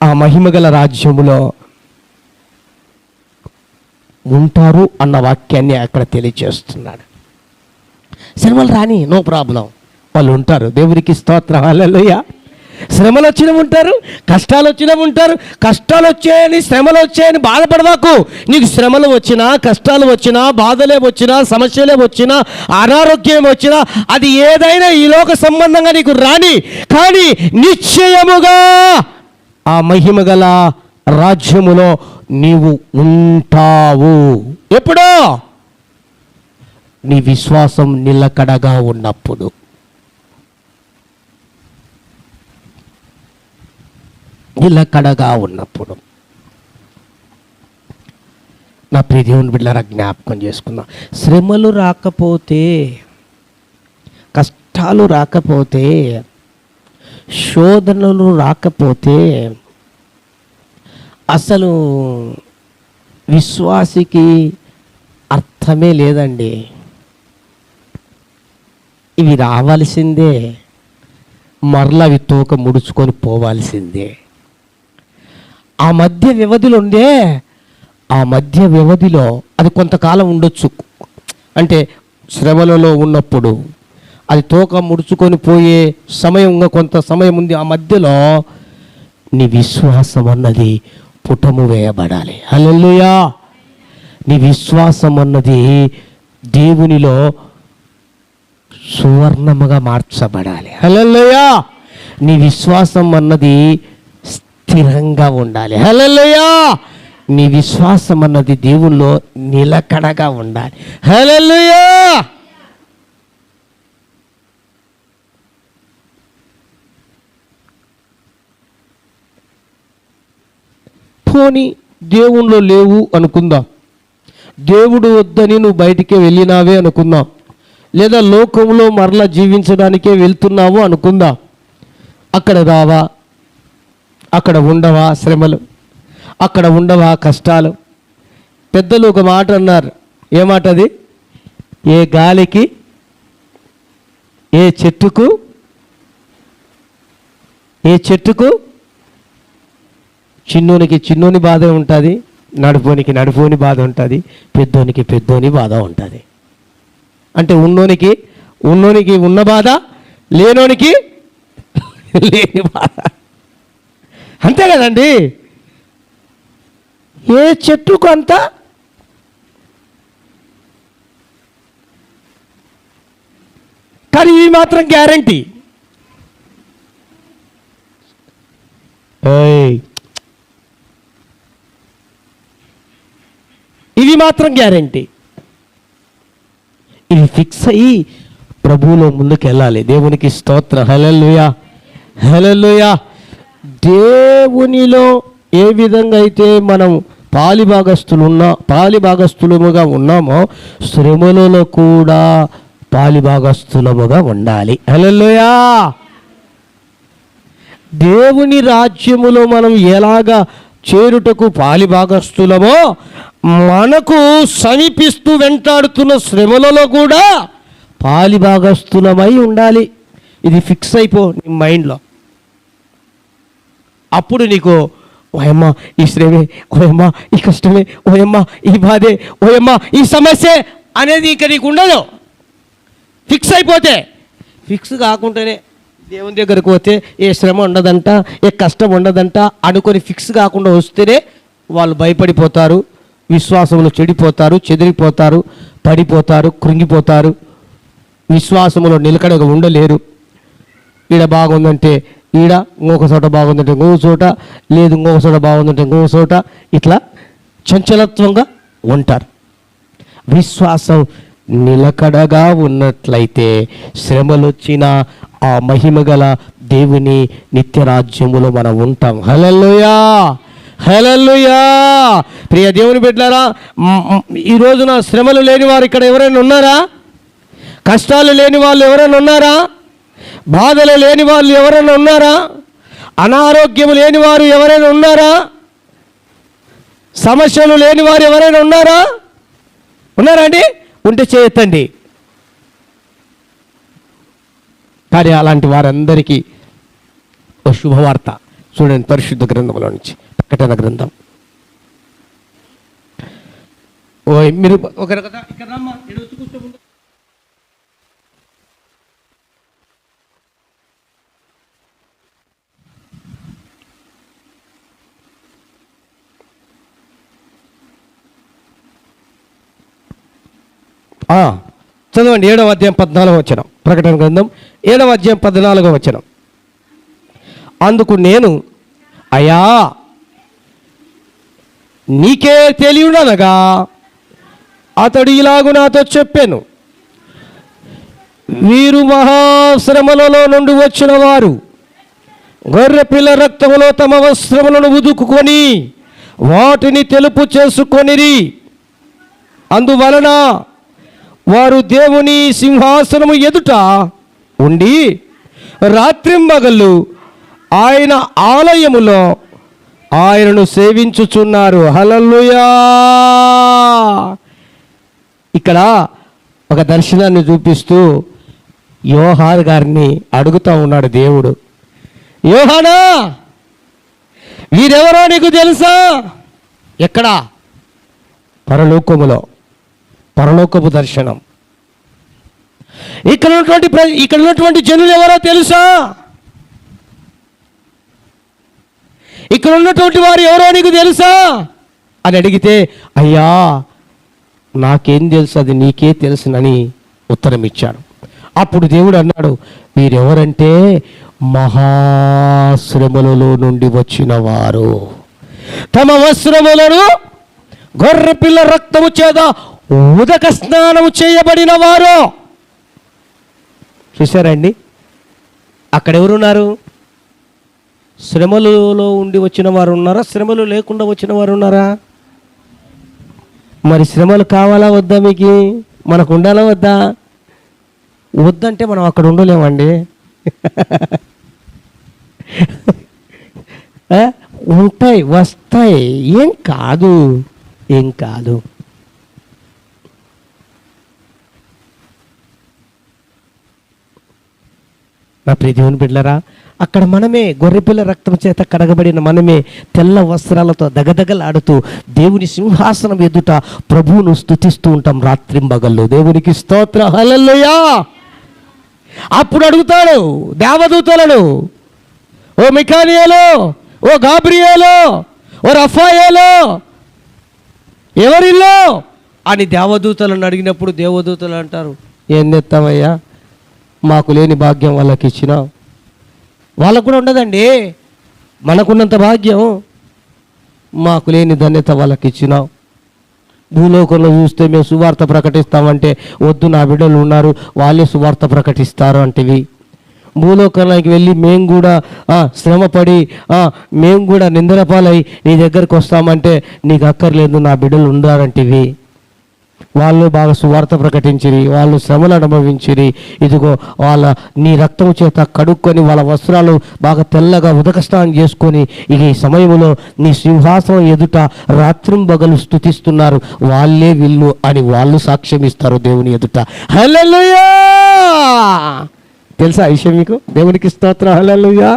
ఆ మహిమగల రాజ్యములో ఉంటారు అన్న వాక్యాన్ని అక్కడ తెలియజేస్తున్నాడు. శ్రమలు రాని, నో ప్రాబ్లం, వాళ్ళు ఉంటారు. దేవునికి స్తోత్రం, హల్లెలూయా. శ్రమలు వచ్చిన ఉంటారు, కష్టాలు వచ్చిన ఉంటారు. కష్టాలు వచ్చాయని, శ్రమలు వచ్చాయని బాధపడవాకు. నీకు శ్రమలు వచ్చినా, కష్టాలు వచ్చినా, బాధలే వచ్చినా, సమస్యలే వచ్చినా, అనారోగ్యం వచ్చినా, అది ఏదైనా ఈ లోక సంబంధంగా నీకు రాని, కానీ నిశ్చయముగా ఆ మహిమగల రాజ్యములో నీవు ఉంటావు. ఎప్పుడో? నీ విశ్వాసం నిలకడగా ఉన్నప్పుడు. నిలకడగా ఉన్నప్పుడు. నా ప్రియ దేవుని బిడ్డలారా, జ్ఞాపకం చేసుకుందాం. శ్రమలు రాకపోతే, కష్టాలు రాకపోతే, శోధనలు రాకపోతే అసలు విశ్వాసికి అర్థమే లేదండి. ఇవి రావాల్సిందే, మరలా అవి తోక ముడుచుకొని పోవాల్సిందే. ఆ మధ్య వ్యవధిలో ఉండే, ఆ మధ్య వ్యవధిలో అది కొంతకాలం ఉండొచ్చు. అంటే శ్రమలలో ఉన్నప్పుడు అది తోక ముడుచుకొని పోయే సమయం, ఇంకా కొంత సమయం ఉంది. ఆ మధ్యలో నీ విశ్వాసం అన్నది పుటము వేయబడాలి. హల్లెలూయా. నీ విశ్వాసం అన్నది దేవునిలో సువర్ణముగా మార్చబడాలి. హల్లెలూయా. నీ విశ్వాసం అన్నది స్థిరంగా ఉండాలి. హల్లెలూయా. నీ విశ్వాసం అన్నది దేవుల్లో నిలకడగా ఉండాలి. హల్లెలూయా. పోని దేవుణ్ణిలో లేవు అనుకుందాం, దేవుడు వద్దని నువ్వు బయటికి వెళ్ళినావే అనుకుందాం, లేదా లోకంలో మరలా జీవించడానికే వెళ్తున్నావు అనుకుందాం. అక్కడ రావా, అక్కడ ఉండవా శ్రమలు, అక్కడ ఉండవా కష్టాలు. పెద్దలు ఒక మాట అన్నారు, ఏ మాట అది? ఏ గాలికి ఏ చెట్టుకు చిన్నోనికి చిన్నోని బాధ ఉంటుంది, నడుపోనికి నడుపోని బాధ ఉంటుంది, పెద్దోని బాధ ఉంటుంది. అంటే ఉన్నోనికి ఉన్న బాధ, లేనోనికి లేని బాధ. అంతే కదండి. ఏ చెట్టుకు అంత కానీ ఇవి మాత్రం గ్యారంటీ. ఇది మాత్రం గ్యారంటీ. ఇది ఫిక్స్ అయ్యి ప్రభువులో ముందుకు వెళ్ళాలి. దేవునికి స్తోత్రం. హల్లెలూయా, హల్లెలూయా. దేవునిలో ఏ విధంగా అయితే మనం పాలిభాగస్థులముగా ఉన్నామో, శ్రమలలో కూడా పాలిభాగస్థులముగా ఉండాలి. హల్లెలూయా. దేవుని రాజ్యములో మనం ఎలాగా చేరుటకు పాలిభాగస్థులమో, మనకు సమీపిస్తూ వెంటాడుతున్న శ్రమలలో కూడా పాలిభాగస్థులమై ఉండాలి. ఇది ఫిక్స్ అయిపో నీ మైండ్లో. అప్పుడు నీకు ఓయమ్మ ఈ శ్రమే, ఓయమ్మ ఈ కష్టమే, ఓయమ్మ ఈ బాధే, ఓయమ్మ ఈ సమస్య అనేది ఇక నీకు ఉండదు. ఫిక్స్ అయిపోతే. ఫిక్స్ కాకుండానే దేవుని దగ్గరకు పోతే ఏ శ్రమ ఉండదంట, ఏ కష్టం ఉండదంట అనుకొని ఫిక్స్ కాకుండా వస్తేనే వాళ్ళు భయపడిపోతారు, విశ్వాసంలో చెడిపోతారు, చెదిరిపోతారు, పడిపోతారు, కృంగిపోతారు, విశ్వాసంలో నిలకడగా ఉండలేరు. ఈడ బాగుందంటే ఈడ, ఇంకొక చోట బాగుందంటే ఇంకొక చోట, లేదు ఇంకొక చోట బాగుందంటే ఇంకొక చోట, ఇట్లా చంచలత్వంగా ఉంటారు. విశ్వాసం నిలకడగా ఉన్నట్లయితే శ్రమలు వచ్చిన ఆ మహిమగల దేవుని నిత్యరాజ్యములో మనం ఉంటాం. హల్లెలూయా, హల్లెలూయా. ప్రియ దేవుని బిడ్డలారా, ఈ రోజున శ్రమలు లేని వారు ఇక్కడ ఎవరైనా ఉన్నారా? కష్టాలు లేని వాళ్ళు ఎవరైనా ఉన్నారా? బాధలు లేని వాళ్ళు ఎవరైనా ఉన్నారా? అనారోగ్యం లేని వారు ఎవరైనా ఉన్నారా? సమస్యలు లేని వారు ఎవరైనా ఉన్నారా? ఉన్నారా అండి? ఉంటే చేయొద్దండి. కానీ అలాంటి వారందరికీ ఒక శుభవార్త చూడండి, పరిశుద్ధ గ్రంథంలో నుంచి, ప్రకటన గ్రంథం. మీరు ఒకరు కదా ఇక్కడ రమ్మా, కూర్చోకుండా. చదవండి 7వ అధ్యాయం 14వ వచనం. ప్రకటన గ్రంథం 7వ అధ్యాయం 14వ వచనం. అందుకు నేను, అయ్యా నీకే తెలియనగా అతడు ఇలాగు నాతో చెప్పాను, వీరు మహాశ్రమలలో నుండి వచ్చిన వారు గొర్రెపిల్ల రక్తములో తమ వస్త్రములను ఉదుకుకొని వాటిని తెలుపు చేసుకొనిరి. అందువలన వారు దేవుని సింహాసనము ఎదుట ఉండి రాత్రింబగళ్ళు ఆయన ఆలయములో ఆయనను సేవించుచున్నారు. హల్లెలూయా. ఇక్కడ ఒక దర్శనాన్ని చూపిస్తూ యోహాను గారిని అడుగుతూ ఉన్నాడు దేవుడు. యోహానా, వీరెవరో నీకు తెలుసా? ఎక్కడ? పరలోకములో, పరలోకపు దర్శనం. ఇక్కడ ఉన్నటువంటి జనులు ఎవరో తెలుసా? ఇక్కడ ఉన్నటువంటి వారు ఎవరో నీకు తెలుసా అని అడిగితే, అయ్యా నాకేం తెలుసు, అది నీకే తెలుసునని ఉత్తరం ఇచ్చాడు. అప్పుడు దేవుడు అన్నాడు, వీరెవరంటే మహాశ్రమలలో నుండి వచ్చిన వారు, తమ వస్త్రములను గొర్రెపిల్ల రక్తము చేత ఉదక స్నానము చేయబడిన వారు. చూసారండి, అక్కడ ఎవరున్నారు? శ్రమలలో ఉండి వచ్చిన వారు ఉన్నారా, శ్రమలు లేకుండా వచ్చిన వారు ఉన్నారా? మరి శ్రమలు కావాలా వద్దా? మీకు మనకు ఉండాలా వద్దా? వద్దంటే మనం అక్కడ ఉండలేమండి. ఉంటాయి, వస్తాయి, ఏం కాదు. నా ప్రియ దేవుని బిడ్డలారా, అక్కడ మనమే గొర్రెపిల్ల రక్తం చేత కడగబడిన మనమే తెల్ల వస్త్రాలతో దగదగలాడుతూ దేవుని సింహాసనం ఎదుట ప్రభువును స్తుతిస్తూ ఉంటాం రాత్రింబగళ్ళు. దేవునికి స్తోత్రం, హల్లెలూయా. అప్పుడు అడుగుతాడు దేవదూతలను, ఓ మిఖాయేలు, ఓ గాబ్రియేలు, ఓ రఫాయేలు, ఎవరిల్లో అని దేవదూతలను అడిగినప్పుడు దేవదూతలు అంటారు, ఏం తెస్తామయ్యా, మాకు లేని భాగ్యం వాళ్ళకి ఇచ్చినావు. వాళ్ళకు కూడా ఉండదండి, మనకున్నంత భాగ్యం మాకు లేని ధన్యత వాళ్ళకి ఇచ్చినావు. భూలోకంలో చూస్తే మేము సువార్త ప్రకటిస్తామంటే, వద్దు నా బిడ్డలు ఉన్నారు వాళ్ళే సువార్త ప్రకటిస్తారు అంటివి. భూలోకంలోకి వెళ్ళి మేము కూడా శ్రమపడి మేము కూడా నిందలపాలై నీ దగ్గరికి వస్తామంటే, నీకు అక్కర్లేదు నా బిడ్డలు ఉండారంటివి. వాళ్ళు బాగా సువార్త ప్రకటించిరి, వాళ్ళు శ్రమలు అనుభవించిరి. ఇదిగో వాళ్ళ నీ రక్తం చేత కడుక్కొని వాళ్ళ వస్త్రాలు బాగా తెల్లగా ఉదక స్నానం చేసుకొని ఇక ఈ సమయంలో నీ సింహాసనం ఎదుట రాత్రింబగలు స్తుతిస్తున్నారు, వాళ్ళే వీళ్ళు అని వాళ్ళు సాక్ష్యం ఇస్తారు దేవుని ఎదుట. హల్లెలూయా. తెలుసా ఈ విషయం మీకు? దేవునికి స్తోత్రం, హల్లెలూయా.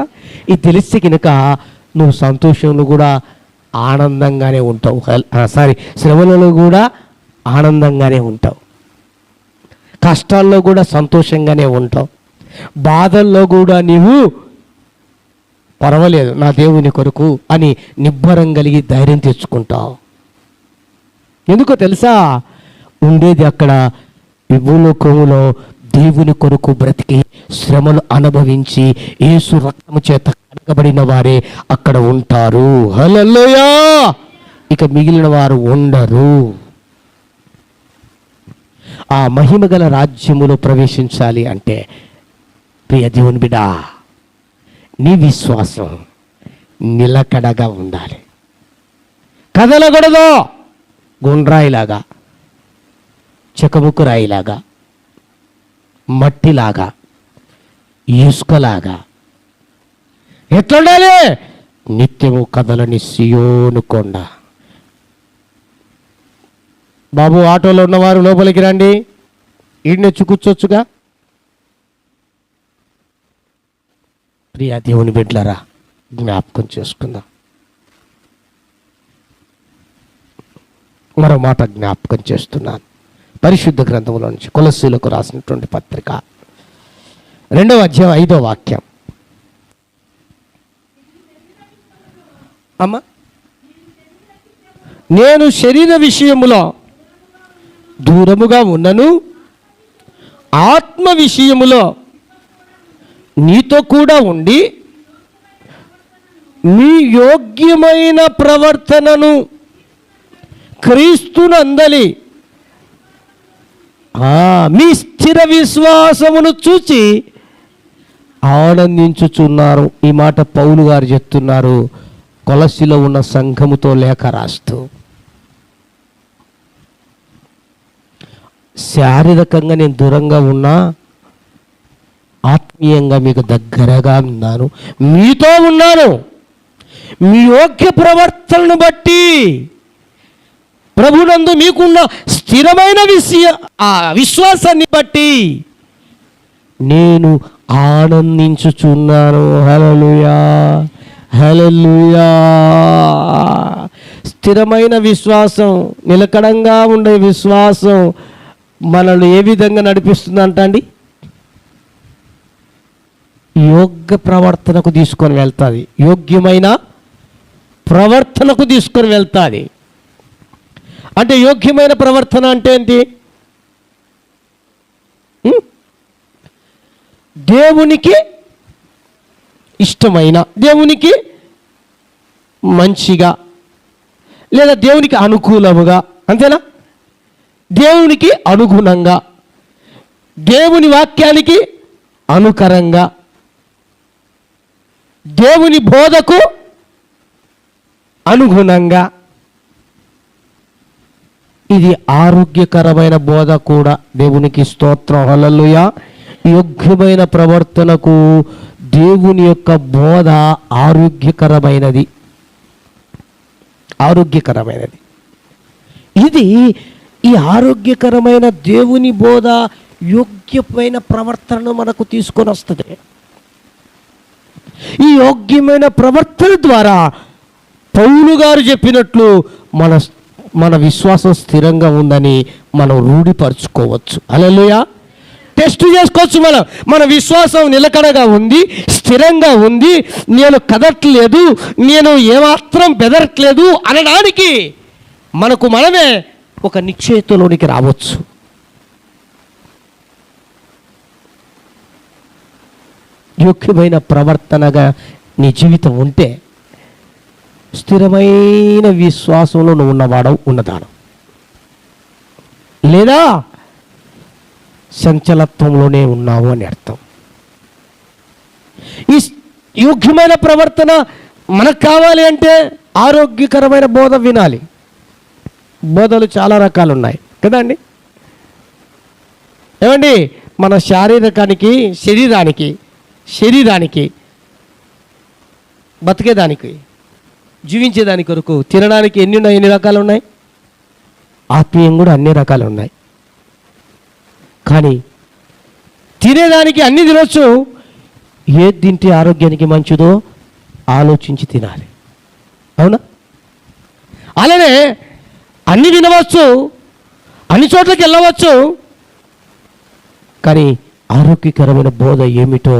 ఇది తెలిసి కనుక నువ్వు సంతోషంలో కూడా ఆనందంగానే ఉంటావు. శ్రమలలో కూడా ఆనందంగానే ఉంటావు, కష్టాల్లో కూడా సంతోషంగానే ఉంటావు, బాధల్లో కూడా నీవు పర్వాలేదు నా దేవుని కొరకు అని నిబ్బరం కలిగి ధైర్యం తెచ్చుకుంటావు. ఎందుకో తెలుసా? ఉండేది అక్కడ భూలోకములో దేవుని కొరకు బ్రతికి శ్రమలు అనుభవించి యేసు రక్తము చేత కడగబడిన వారే అక్కడ ఉంటారు. హల్లెలూయా. ఇక మిగిలిన వారు ఉండరు. ఆ మహిమగల రాజ్యములో ప్రవేశించాలి అంటే ప్రియ దేవుని బిడ్డ, నీ విశ్వాసం నిలకడగా ఉండాలి. కదలకూడదు. గుండ్రాయిలాగా, చెకముకు రాయిలాగా, మట్టిలాగా, ఇసుకలాగా ఎట్లుండాలి? నిత్యము కదలని సియోను కొండ. బాబు, ఆటోలో ఉన్నవారు లోపలికి రండి, ఈడ్నొచ్చి కూర్చోచ్చుగా. ప్రియా దేవుని బిడ్డలారా, జ్ఞాపకం చేసుకుందాం. మరో మాట జ్ఞాపకం చేస్తున్నాను. పరిశుద్ధ గ్రంథంలో నుంచి కొలస్సీలకు రాసినటువంటి పత్రిక 2వ అధ్యాయం 5వ వాక్యం. అమ్మ, నేను శరీర విషయములో దూరముగా ఉన్నను, ఆత్మ విషయములో నీతో కూడా ఉండి మీ యోగ్యమైన ప్రవర్తనను క్రీస్తునందలి మీ స్థిర విశ్వాసమును చూచి ఆనందించుచున్నారు. ఈ మాట పౌలు గారు చెప్తున్నారు కొలస్సీలో ఉన్న సంఘముతో లేఖ రాస్తూ. శారీరకంగా నేను దూరంగా ఉన్నా, ఆత్మీయంగా మీకు దగ్గరగా ఉన్నాను, మీతో ఉన్నాను. మీ యోగ్య ప్రవర్తనను బట్టి ప్రభునందు మీకున్న స్థిరమైన విశ్వాసాన్ని బట్టి నేను ఆనందించుచున్నాను. హల్లెలూయా, హల్లెలూయా. స్థిరమైన విశ్వాసం, నిలకడంగా ఉండే విశ్వాసం మనల్ని ఏ విధంగా నడిపిస్తుందంట అండి? యోగ్య ప్రవర్తనకు తీసుకొని వెళ్తుంది. యోగ్యమైన ప్రవర్తనకు తీసుకొని వెళ్తుంది. అంటే యోగ్యమైన ప్రవర్తన అంటే ఏంటి? దేవునికి ఇష్టమైన, దేవునికి మంచిగా, లేదా దేవునికి అనుకూలముగా, అంతేనా? దేవునికి అనుగుణంగా, దేవుని వాక్యానికి అనుకరంగా, దేవుని బోధకు అనుగుణంగా. ఇది ఆరోగ్యకరమైన బోధ కూడా. దేవునికి స్తోత్రం, హల్లెలూయా. యోగ్యమైన ప్రవర్తనకు దేవుని యొక్క బోధ ఆరోగ్యకరమైనది. ఇది ఈ ఆరోగ్యకరమైన దేవుని బోధ యోగ్యమైన ప్రవర్తనను మనకు తీసుకొని వస్తుంది. ఈ యోగ్యమైన ప్రవర్తన ద్వారా పౌలు గారు చెప్పినట్లు మన విశ్వాసం స్థిరంగా ఉందని మనం రూఢిపరచుకోవచ్చు. హల్లెలూయా. టెస్ట్ చేసుకోవచ్చు. మన విశ్వాసం నిలకడగా ఉంది, స్థిరంగా ఉంది, నేను కదట్లేదు, నేను ఏమాత్రం బెదరట్లేదు అనడానికి మనకు మనమే ఒక నిశ్చయతలోనికి రావచ్చు. యోగ్యమైన ప్రవర్తనగా నీ జీవితం ఉంటే స్థిరమైన విశ్వాసంలో నువ్వు ఉన్నవాడవు, ఉన్నదాను. లేదా సంచలత్వంలోనే ఉన్నావు అని అర్థం. ఈ యోగ్యమైన ప్రవర్తన మనకు కావాలి అంటే ఆరోగ్యకరమైన బోధ వినాలి. బోధలు చాలా రకాలు ఉన్నాయి కదండి. ఏమండి, మన శరీరానికి బతికేదానికి, జీవించేదాని కొరకు తినడానికి ఎన్ని రకాలు ఉన్నాయి. ఆత్మీయం కూడా అన్ని రకాలు ఉన్నాయి. కానీ తినేదానికి అన్ని తినొచ్చు. ఏది తింటే ఆరోగ్యానికి మంచిదో ఆలోచించి తినాలి. అవునా? అలానే అన్ని వినవచ్చు, అన్ని చోట్లకి వెళ్ళవచ్చు. కానీ ఆరోగ్యకరమైన బోధ ఏమిటో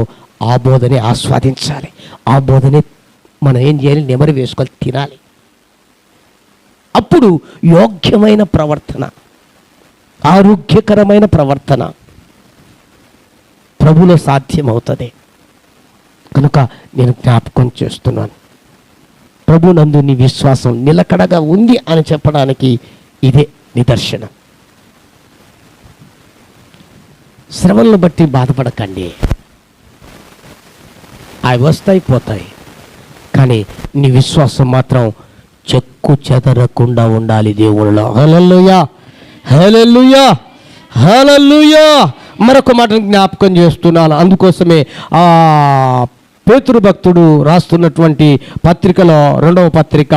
ఆ బోధనే ఆస్వాదించాలి. ఆ బోధనే మనం ఏం చేయాలి, నెమరు వేసుకొని తినాలి. అప్పుడు యోగ్యమైన ప్రవర్తన, ఆరోగ్యకరమైన ప్రవర్తన ప్రభులో సాధ్యమవుతుంది. కనుక నేను జ్ఞాపకం చేస్తున్నాను, ప్రభు నందు నీ విశ్వాసం నిలకడగా ఉంది అని చెప్పడానికి ఇదే నిదర్శనం. శ్రమలను బట్టి బాధపడకండి, అవి వస్తాయి పోతాయి. కానీ నీ విశ్వాసం మాత్రం చెక్కు చెదరకుండా ఉండాలి దేవుళ్ళలో. హల్లెలూయా, హల్లెలూయా, హల్లెలూయా. మరొక మాటను జ్ఞాపకం చేస్తున్నాను. అందుకోసమే పేతురు భక్తుడు రాస్తున్నటువంటి పత్రికలో 2వ పత్రిక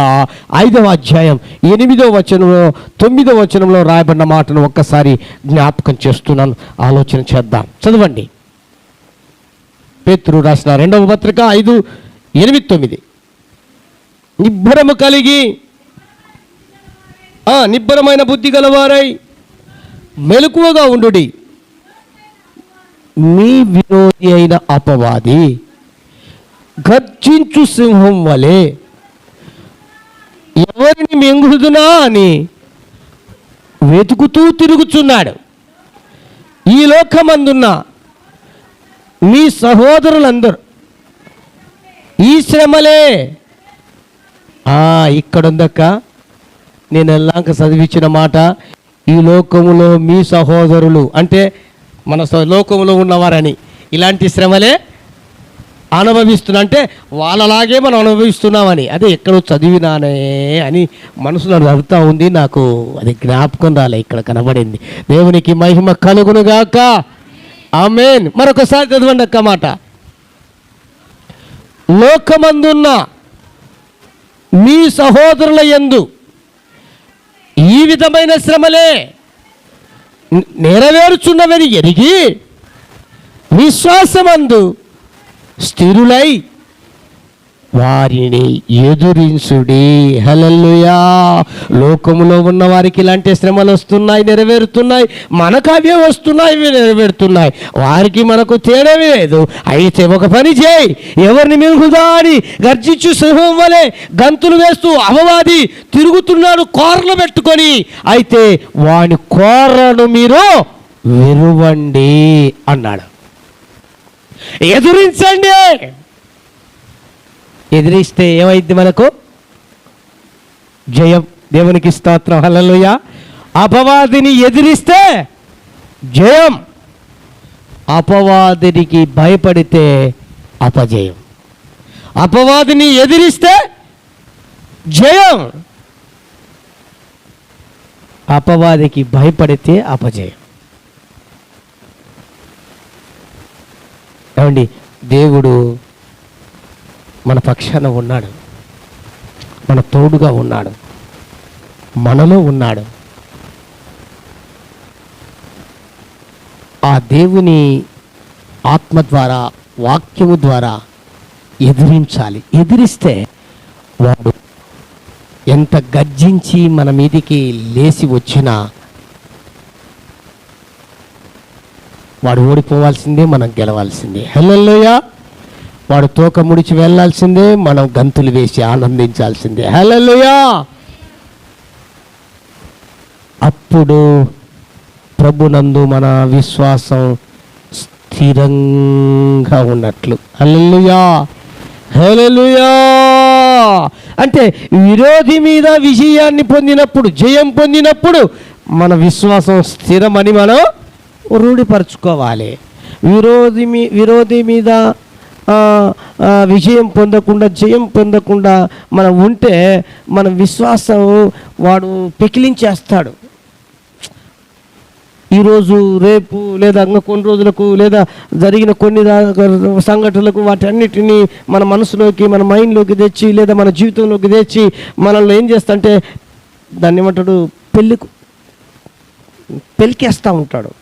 5వ అధ్యాయం 8వ వచనంలో 9వ వచనంలో రాయబడిన మాటను ఒక్కసారి జ్ఞాపకం చేస్తున్నాను. ఆలోచన చేద్దాం. చదవండి. పేతురు రాసిన 2వ పత్రిక 5, 8, 9. నిబ్బరము కలిగి నిబ్బరమైన బుద్ధి గలవారై మెలకువగా ఉండుడి. మీ విరోధి అయిన అపవాది గర్జించు సింహం వలె ఎవరిని మింగుదునా అని వెతుకుతూ తిరుగుచున్నాడు. ఈ లోకమందున్న మీ సహోదరులందరూ ఈ శ్రమలే. ఇక్కడుందక్క, నేను ఎల్లాక చదివించిన మాట. ఈ లోకములో మీ సహోదరులు అంటే మన లోకములో ఉన్నవారని ఇలాంటి శ్రమలే అనుభవిస్తున్నా అంటే వాళ్ళలాగే మనం అనుభవిస్తున్నామని. అదే ఎక్కడో చదివినానే అని మనసులో అడుగుతూ ఉంది. నాకు అది జ్ఞాపకం రాలే, ఇక్కడ కనబడింది. దేవునికి మహిమ కలుగునుగాక. ఆమేన్. మరొకసారి చదవండి అక్క మాట. లోకమందున్న మీ సహోదరుల యందు ఈ విధమైన శ్రమలే నెరవేరుచున్నవని ఎరిగి విశ్వాసమందు స్థిరులై వారిని ఎదురించుడి. హల్లెలూయా. లోకములో ఉన్న వారికి ఇలాంటి శ్రమలు వస్తున్నాయి, నెరవేరుతున్నాయి. మనకు అవే వస్తున్నాయి, ఇవి నెరవేరుతున్నాయి. వారికి మనకు తేడమే లేదు. అయితే ఒక పని చేయి, ఎవరిని మింగుదా అని గర్జించు సింహం వలె గంతులు వేస్తూ అపవాది తిరుగుతున్నాడు కోరలు పెట్టుకొని. అయితే వాని కోరను మీరు విరువండి అన్నాడు. ఎదురించండి. ఎదిరిస్తే ఏమైంది? మనకు జయం. దేవునికి స్తోత్రం. హల్లెలూయా. అపవాదిని ఎదిరిస్తే జయం, అపవాదినికి భయపడితే అపజయం. అపవాదిని ఎదిరిస్తే జయం, అపవాదికి భయపడితే అపజయం. ఏమండి, దేవుడు మన పక్షాన ఉన్నాడు, మన తోడుగా ఉన్నాడు, మనలో ఉన్నాడు. ఆ దేవుని ఆత్మ ద్వారా, వాక్యము ద్వారా ఎదిరించాలి. ఎదిరిస్తే వాడు ఎంత గర్జించి మన మీదికి లేచి వచ్చినా వాడు ఓడిపోవాల్సిందే, మనం గెలవాల్సిందే. హల్లెలూయా. వాడు తోక ముడిచి వెళ్ళాల్సిందే, మనం గంతులు వేసి ఆనందించాల్సిందే. హల్లెలూయా. అప్పుడు ప్రభునందు మన విశ్వాసం స్థిరంగా ఉన్నట్లు. హల్లెలూయా, హల్లెలూయా. అంటే విరోధి మీద విజయాన్ని పొందినప్పుడు, జయం పొందినప్పుడు మన విశ్వాసం స్థిరమని మనం రూఢిపరచుకోవాలి. విరోధి మీద విజయం పొందకుండా, జయం పొందకుండా మనం ఉంటే మన విశ్వాసం వాడు పెకిలించేస్తాడు. ఈరోజు, రేపు, లేదా ఇంకా కొన్ని రోజులకు, లేదా జరిగిన కొన్ని సంఘటనలకు వాటన్నిటినీ మన మనసులోకి, మన మైండ్లోకి తెచ్చి, లేదా మన జీవితంలోకి తెచ్చి మనల్ని ఏం చేస్తంటే దాన్ని ఏమంటాడు, పెలికేస్తూ ఉంటాడు,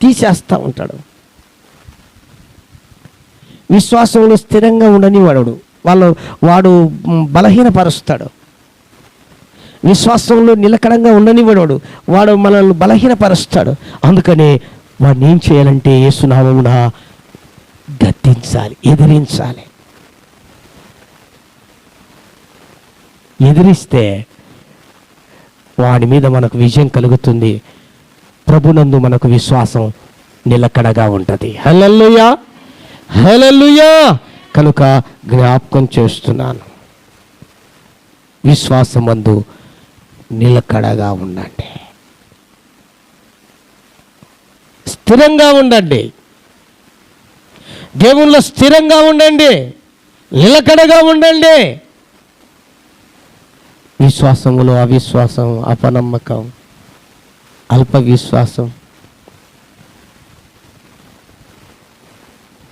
తీసేస్తూ ఉంటాడు. విశ్వాసంలో స్థిరంగా ఉండని వాడు బలహీనపరుస్తాడు. విశ్వాసంలో నిలకడంగా ఉండనివాడు వాడు మనల్ని బలహీనపరుస్తాడు. అందుకనే వాడిని ఏం చేయాలంటే యేసునామమున గద్దించాలి, ఎదిరించాలి. ఎదిరిస్తే వాడి మీద మనకు విజయం కలుగుతుంది. ప్రభునందు మనకు విశ్వాసం నిలకడగా ఉంటుంది. హల్లెలూయా, హల్లెలూయా. కనుక జ్ఞాపకం చేస్తున్నాను, విశ్వాసమందు నిలకడగా ఉండండి, స్థిరంగా ఉండండి, దేవుళ్ళో స్థిరంగా ఉండండి, నిలకడగా ఉండండి. విశ్వాసములో అవిశ్వాసం, అపనమ్మకం, అల్ప విశ్వాసం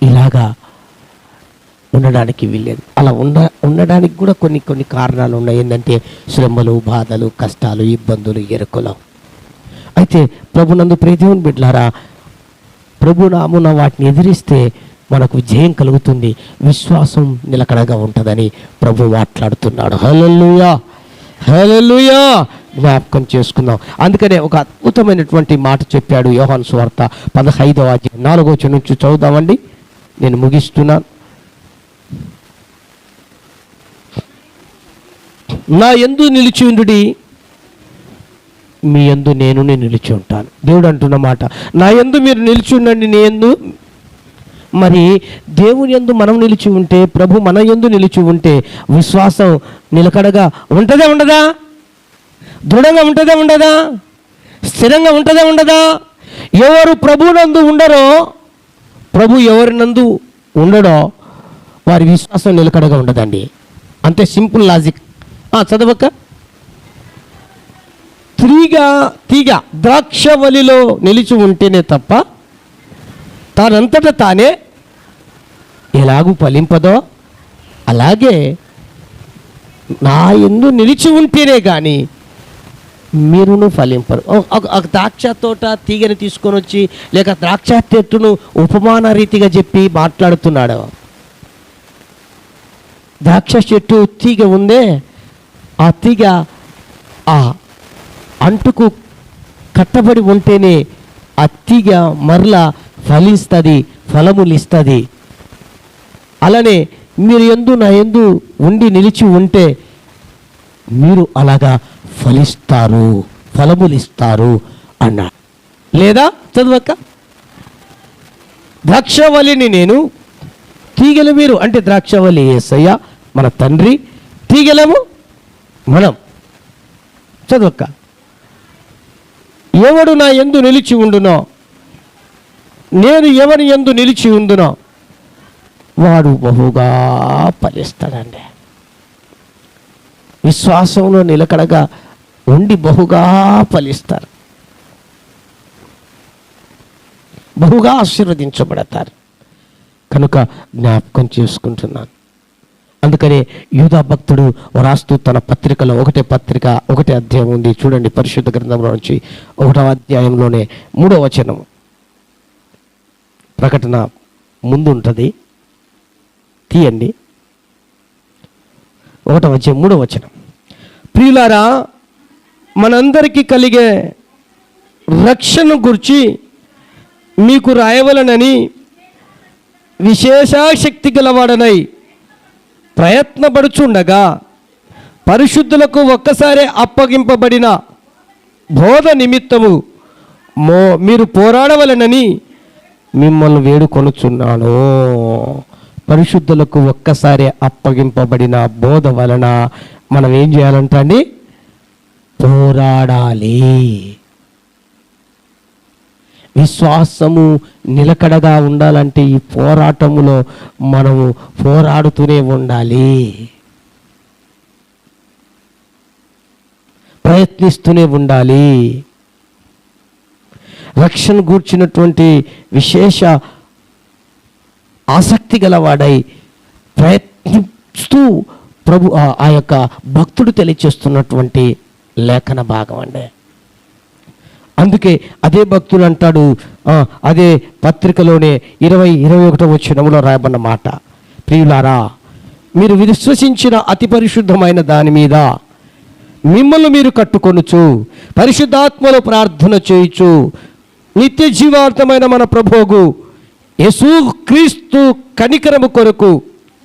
ఇలాగా ఉండడానికి వీల్లేదు. అలా ఉండడానికి కూడా కొన్ని కారణాలు ఉన్నాయి. ఏంటంటే శ్రమలు, బాధలు, కష్టాలు, ఇబ్బందులు, ఎరుకలు. అయితే ప్రభునందు ప్రియదేవుని బిడ్డలారా, ప్రభునామున వాటిని ఎదిరిస్తే మనకు జయం కలుగుతుంది, విశ్వాసం నిలకడగా ఉంటుందని ప్రభు మాట్లాడుతున్నాడు. హల్లెలూయా, హల్లెలూయా. జ్ఞాపకం చేసుకుందాం. అందుకనే ఒక అద్భుతమైనటువంటి మాట చెప్పాడు యోహాను సువార్త 15వ అధ్యాయం 4వ వచనం నుంచి చదువుదామండి. నేను ముగిస్తున్నాను. నా యందు నిలిచి ఉండుడి, మీ యందు నేను నిలిచి ఉంటాను. దేవుడు అంటున్న మాట, నా యందు మీరు నిలిచి ఉండండి, నీ యందు. మరి దేవుని యందు మనం నిలిచి ఉంటే, ప్రభు మన యందు నిలిచి ఉంటే విశ్వాసం నిలకడగా ఉంటుందా ఉండదా? దృఢంగా ఉంటుందా ఉండదా? స్థిరంగా ఉంటుందా ఉండదా? ఎవరు ప్రభునందు ఉండరో, ప్రభు ఎవరినందు ఉండడో వారి విశ్వాసం నిలకడగా ఉండదండి. అంతే, సింపుల్ లాజిక్. చదవక, తీగ ద్రాక్షవల్లిలో నిలిచి ఉంటేనే తప్ప తానంతటా తానే ఎలాగూ ఫలింపదో, అలాగే నా యందు నిలిచి ఉంటేనే కానీ మీరును ఫలింపరు. ఒక ద్రాక్ష తోట తీగని తీసుకొని వచ్చి, లేక ద్రాక్ష చెట్టును ఉపమాన రీతిగా చెప్పి మాట్లాడుతున్నాడు. ద్రాక్ష చెట్టు తీగ ఉందే, ఆ తీగ ఆ అంటుకు కట్టబడి ఉంటేనే ఆ తీగ మరలా ఫలిస్తుంది, ఫలములు ఇస్తుంది. అలానే మీరు యందు నా యందు ఉండి నిలిచి ఉంటే మీరు అలాగా ఫలిస్తారు, ఫలములు ఇస్తారు అన్నాడు. లేదా చదవక, ద్రాక్షవల్లిని నేను, తీగలు మీరు. అంటే ద్రాక్షవల్లి యేసయ్య మన తండ్రి, తీగలము మనం. చదవక, ఎవడు నా యందు నిలిచి ఉండునో, నేను ఎవరి యందు నిలిచి ఉండునో వాడు బహుగా ఫలిస్తాడండి. విశ్వాసంలో నిలకడగా ఉండి బహుగా ఫలిస్తారు, బహుగా ఆశీర్వదించబడతారు. కనుక జ్ఞాపకం చేసుకుంటున్నాను. అందుకనే యూదా భక్తుడు రాస్తూ తన పత్రికలో ఒకటే అధ్యాయం ఉంది చూడండి, పరిశుద్ధ గ్రంథంలో నుంచి 1వ అధ్యాయంలోనే 3వ వచనం. ప్రకటన ముందు ఉంటుంది, తీయండి. 1వ అధ్యాయం 3వ వచనం. ప్రియులారా, మనందరికీ కలిగే రక్షణ గురించి మీకు రాయవలనని విశేషాశక్తి గలవాడనై ప్రయత్నపడుచుండగా పరిశుద్ధులకు ఒక్కసారి అప్పగింపబడిన బోధ నిమిత్తము మీరు పోరాడవలనని మిమ్మల్ని వేడుకొనుచున్నాను. పరిశుద్ధులకు ఒక్కసారి అప్పగింపబడిన బోధ వలన మనం ఏం చేయాలంట అండి? పోరాడాలి. విశ్వాసము నిలకడగా ఉండాలంటే ఈ పోరాటములో మనము పోరాడుతూనే ఉండాలి, ప్రయత్నిస్తూనే ఉండాలి. రక్షణ గూర్చినటువంటి విశేష ఆసక్తి గలవాడై ప్రయత్నిస్తూ ప్రభు ఆ యొక్క భక్తుడు తెలియచేస్తున్నటువంటి లేఖన భాగం అండి. అందుకే అదే భక్తుడు అంటాడు, అదే పత్రికలోనే 21వ వచనంలో రాయబడిన మాట, ప్రియులారా, మీరు విశ్వసించిన అతి పరిశుద్ధమైన దాని మీద మిమ్మల్ని మీరు కట్టుకొనుచు పరిశుద్ధాత్మలో ప్రార్థన చేయుచు నిత్య జీవార్థమైన మన ప్రభువు యేసుక్రీస్తు కనికరము కొరకు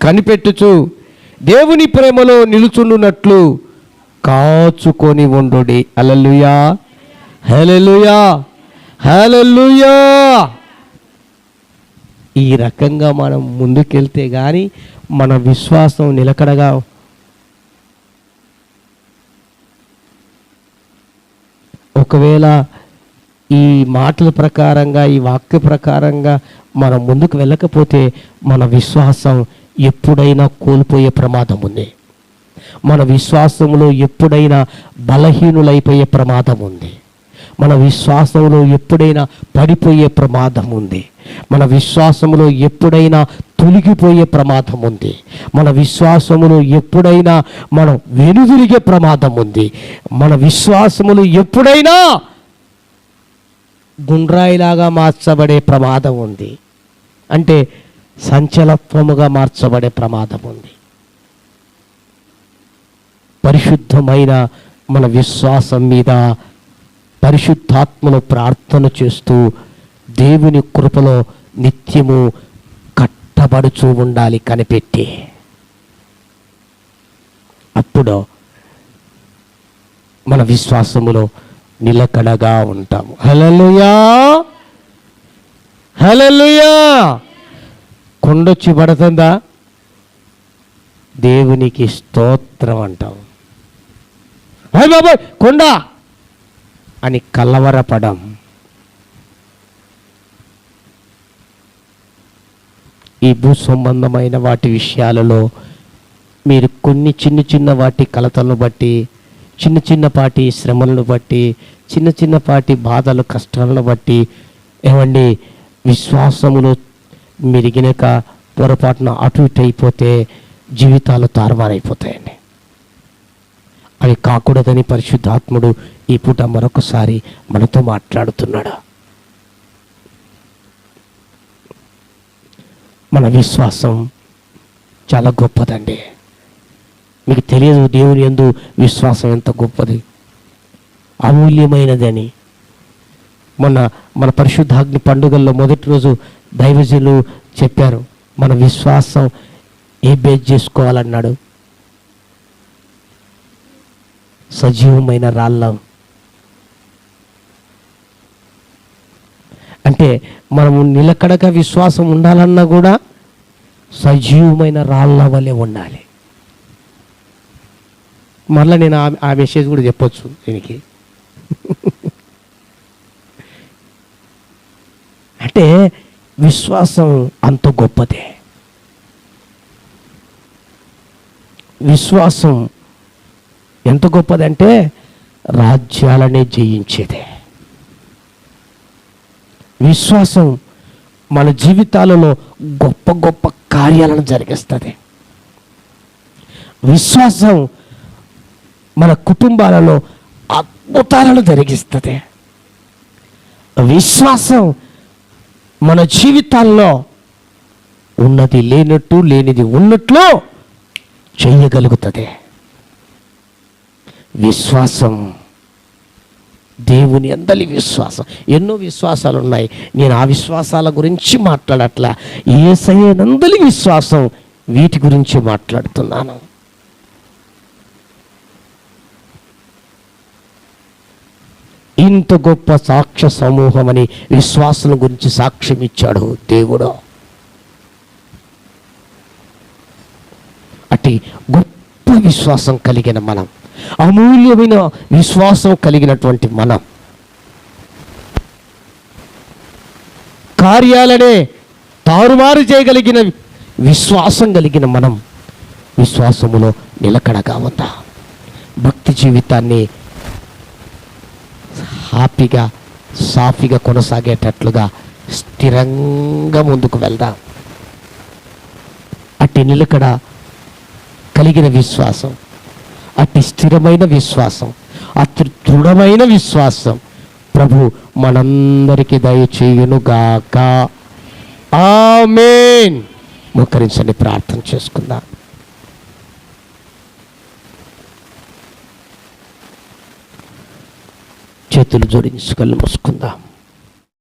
కనిపెట్టుచు దేవుని ప్రేమలో నిలుచుండునట్లు కాచుకొని ఉండుడి. హల్లెలూయా, హల్లెలూయా, హల్లెలూయా. ఈ రకంగా మనం ముందుకెళ్తే కానీ మన విశ్వాసం నిలకడగా ఒకవేళ ఈ మాటల ప్రకారంగా ఈ వాక్య ప్రకారంగా మనం ముందుకు వెళ్ళకపోతే మన విశ్వాసం ఎప్పుడైనా కోల్పోయే ప్రమాదం ఉంది. మన విశ్వాసంలో ఎప్పుడైనా బలహీనులైపోయే ప్రమాదం ఉంది. మన విశ్వాసంలో ఎప్పుడైనా పడిపోయే ప్రమాదం ఉంది. మన విశ్వాసములో ఎప్పుడైనా తొలగిపోయే ప్రమాదం ఉంది. మన విశ్వాసములో ఎప్పుడైనా మనం వెనుదిరిగే ప్రమాదం ఉంది. మన విశ్వాసములు ఎప్పుడైనా గుండ్రాయిలాగా మార్చబడే ప్రమాదం ఉంది. అంటే సంచలత్వముగా మార్చబడే ప్రమాదం ఉంది. పరిశుద్ధమైన మన విశ్వాసం మీద పరిశుద్ధాత్మను ప్రార్థన చేస్తూ దేవుని కృపలో నిత్యము కట్టబడుచూ ఉండాలి కనిపెట్టి. అప్పుడు మన విశ్వాసములో నిలకడగా ఉంటాము. హల్లెలూయా, హల్లెలూయా. కొండొచ్చి పడుతుందా? దేవునికి స్తోత్రం అంటాం. హాయ్ బాబాయ్ కొండ అని కలవరపడం. ఈ భూ సంబంధమైన వాటి విషయాలలో మీరు కొన్ని చిన్న వాటి కలతలను బట్టి, చిన్నపాటి శ్రమలను బట్టి, చిన్నపాటి బాధలు కష్టాలను బట్టి ఏమండి విశ్వాసములో మెరిగినక పొరపాటున అటు ఇటు అయిపోతే జీవితాలు తారుమారైపోతాయండి. అవి కాకూడదని పరిశుద్ధాత్ముడు ఈ పూట మరొకసారి మనతో మాట్లాడుతున్నాడు. మన విశ్వాసం చాలా గొప్పదండి. మీకు తెలియదు దేవుని యందు విశ్వాసం ఎంత గొప్పది, అమూల్యమైనదని. మన పరిశుద్ధాగ్ని పండుగల్లో మొదటి రోజు దైవజనులు చెప్పారు, మన విశ్వాసం ఏ బేస్ చేసుకోవాలన్నాడు? సజీవమైన రాళ్ళం. అంటే మనము నిలకడగా విశ్వాసం ఉండాలన్నా కూడా సజీవమైన రాళ్ళ వలె ఉండాలి. మరలా నేను ఆ మెసేజ్ కూడా చెప్పొచ్చు దీనికి. అంటే విశ్వాసం అంత గొప్పదే. విశ్వాసం ఎంత గొప్పదంటే రాజ్యాలనే జయించేదే. విశ్వాసం మన జీవితాలలో గొప్ప గొప్ప కార్యాలను జరిగిస్తుంది. విశ్వాసం మన కుటుంబాలలో అద్భుతాలను జరిగిస్తుంది. విశ్వాసం మన జీవితాల్లో ఉన్నది లేనట్టు, లేనిది ఉన్నట్లు చేయగలుగుతుంది. విశ్వాసం, దేవుని అందలి విశ్వాసం. ఎన్నో విశ్వాసాలు ఉన్నాయి, నేను ఆ విశ్వాసాల గురించి మాట్లాడట్లా. యేసయ్యనందలి విశ్వాసం, వీటి గురించి మాట్లాడుతున్నాను. ఇంత గొప్ప సాక్ష్య సమూహం అని విశ్వాసం గురించి సాక్ష్యం ఇచ్చాడు దేవుడు. అట్టి గొప్ప విశ్వాసం కలిగిన మనం, అమూల్యమైన విశ్వాసం కలిగినటువంటి మనం, కార్యాలనే తారుమారు చేయగలిగిన విశ్వాసం కలిగిన మనం విశ్వాసములో నిలకడగా ఉందా? భక్తి జీవితాన్ని హ్యాపీగా, సాఫీగా కొనసాగేటట్లుగా స్థిరంగా ముందుకు వెళ్దాం. అట్టి నిలకడ కలిగిన విశ్వాసం, అట్టి స్థిరమైన విశ్వాసం, అతి దృఢమైన విశ్వాసం ప్రభు మనందరికీ దయచేయునుగాక. ఆమేన్. మోకరించండి, ప్రార్థన చేసుకుందాం. చేతులు జోడించి కళ్ళు మూసుకుందాం.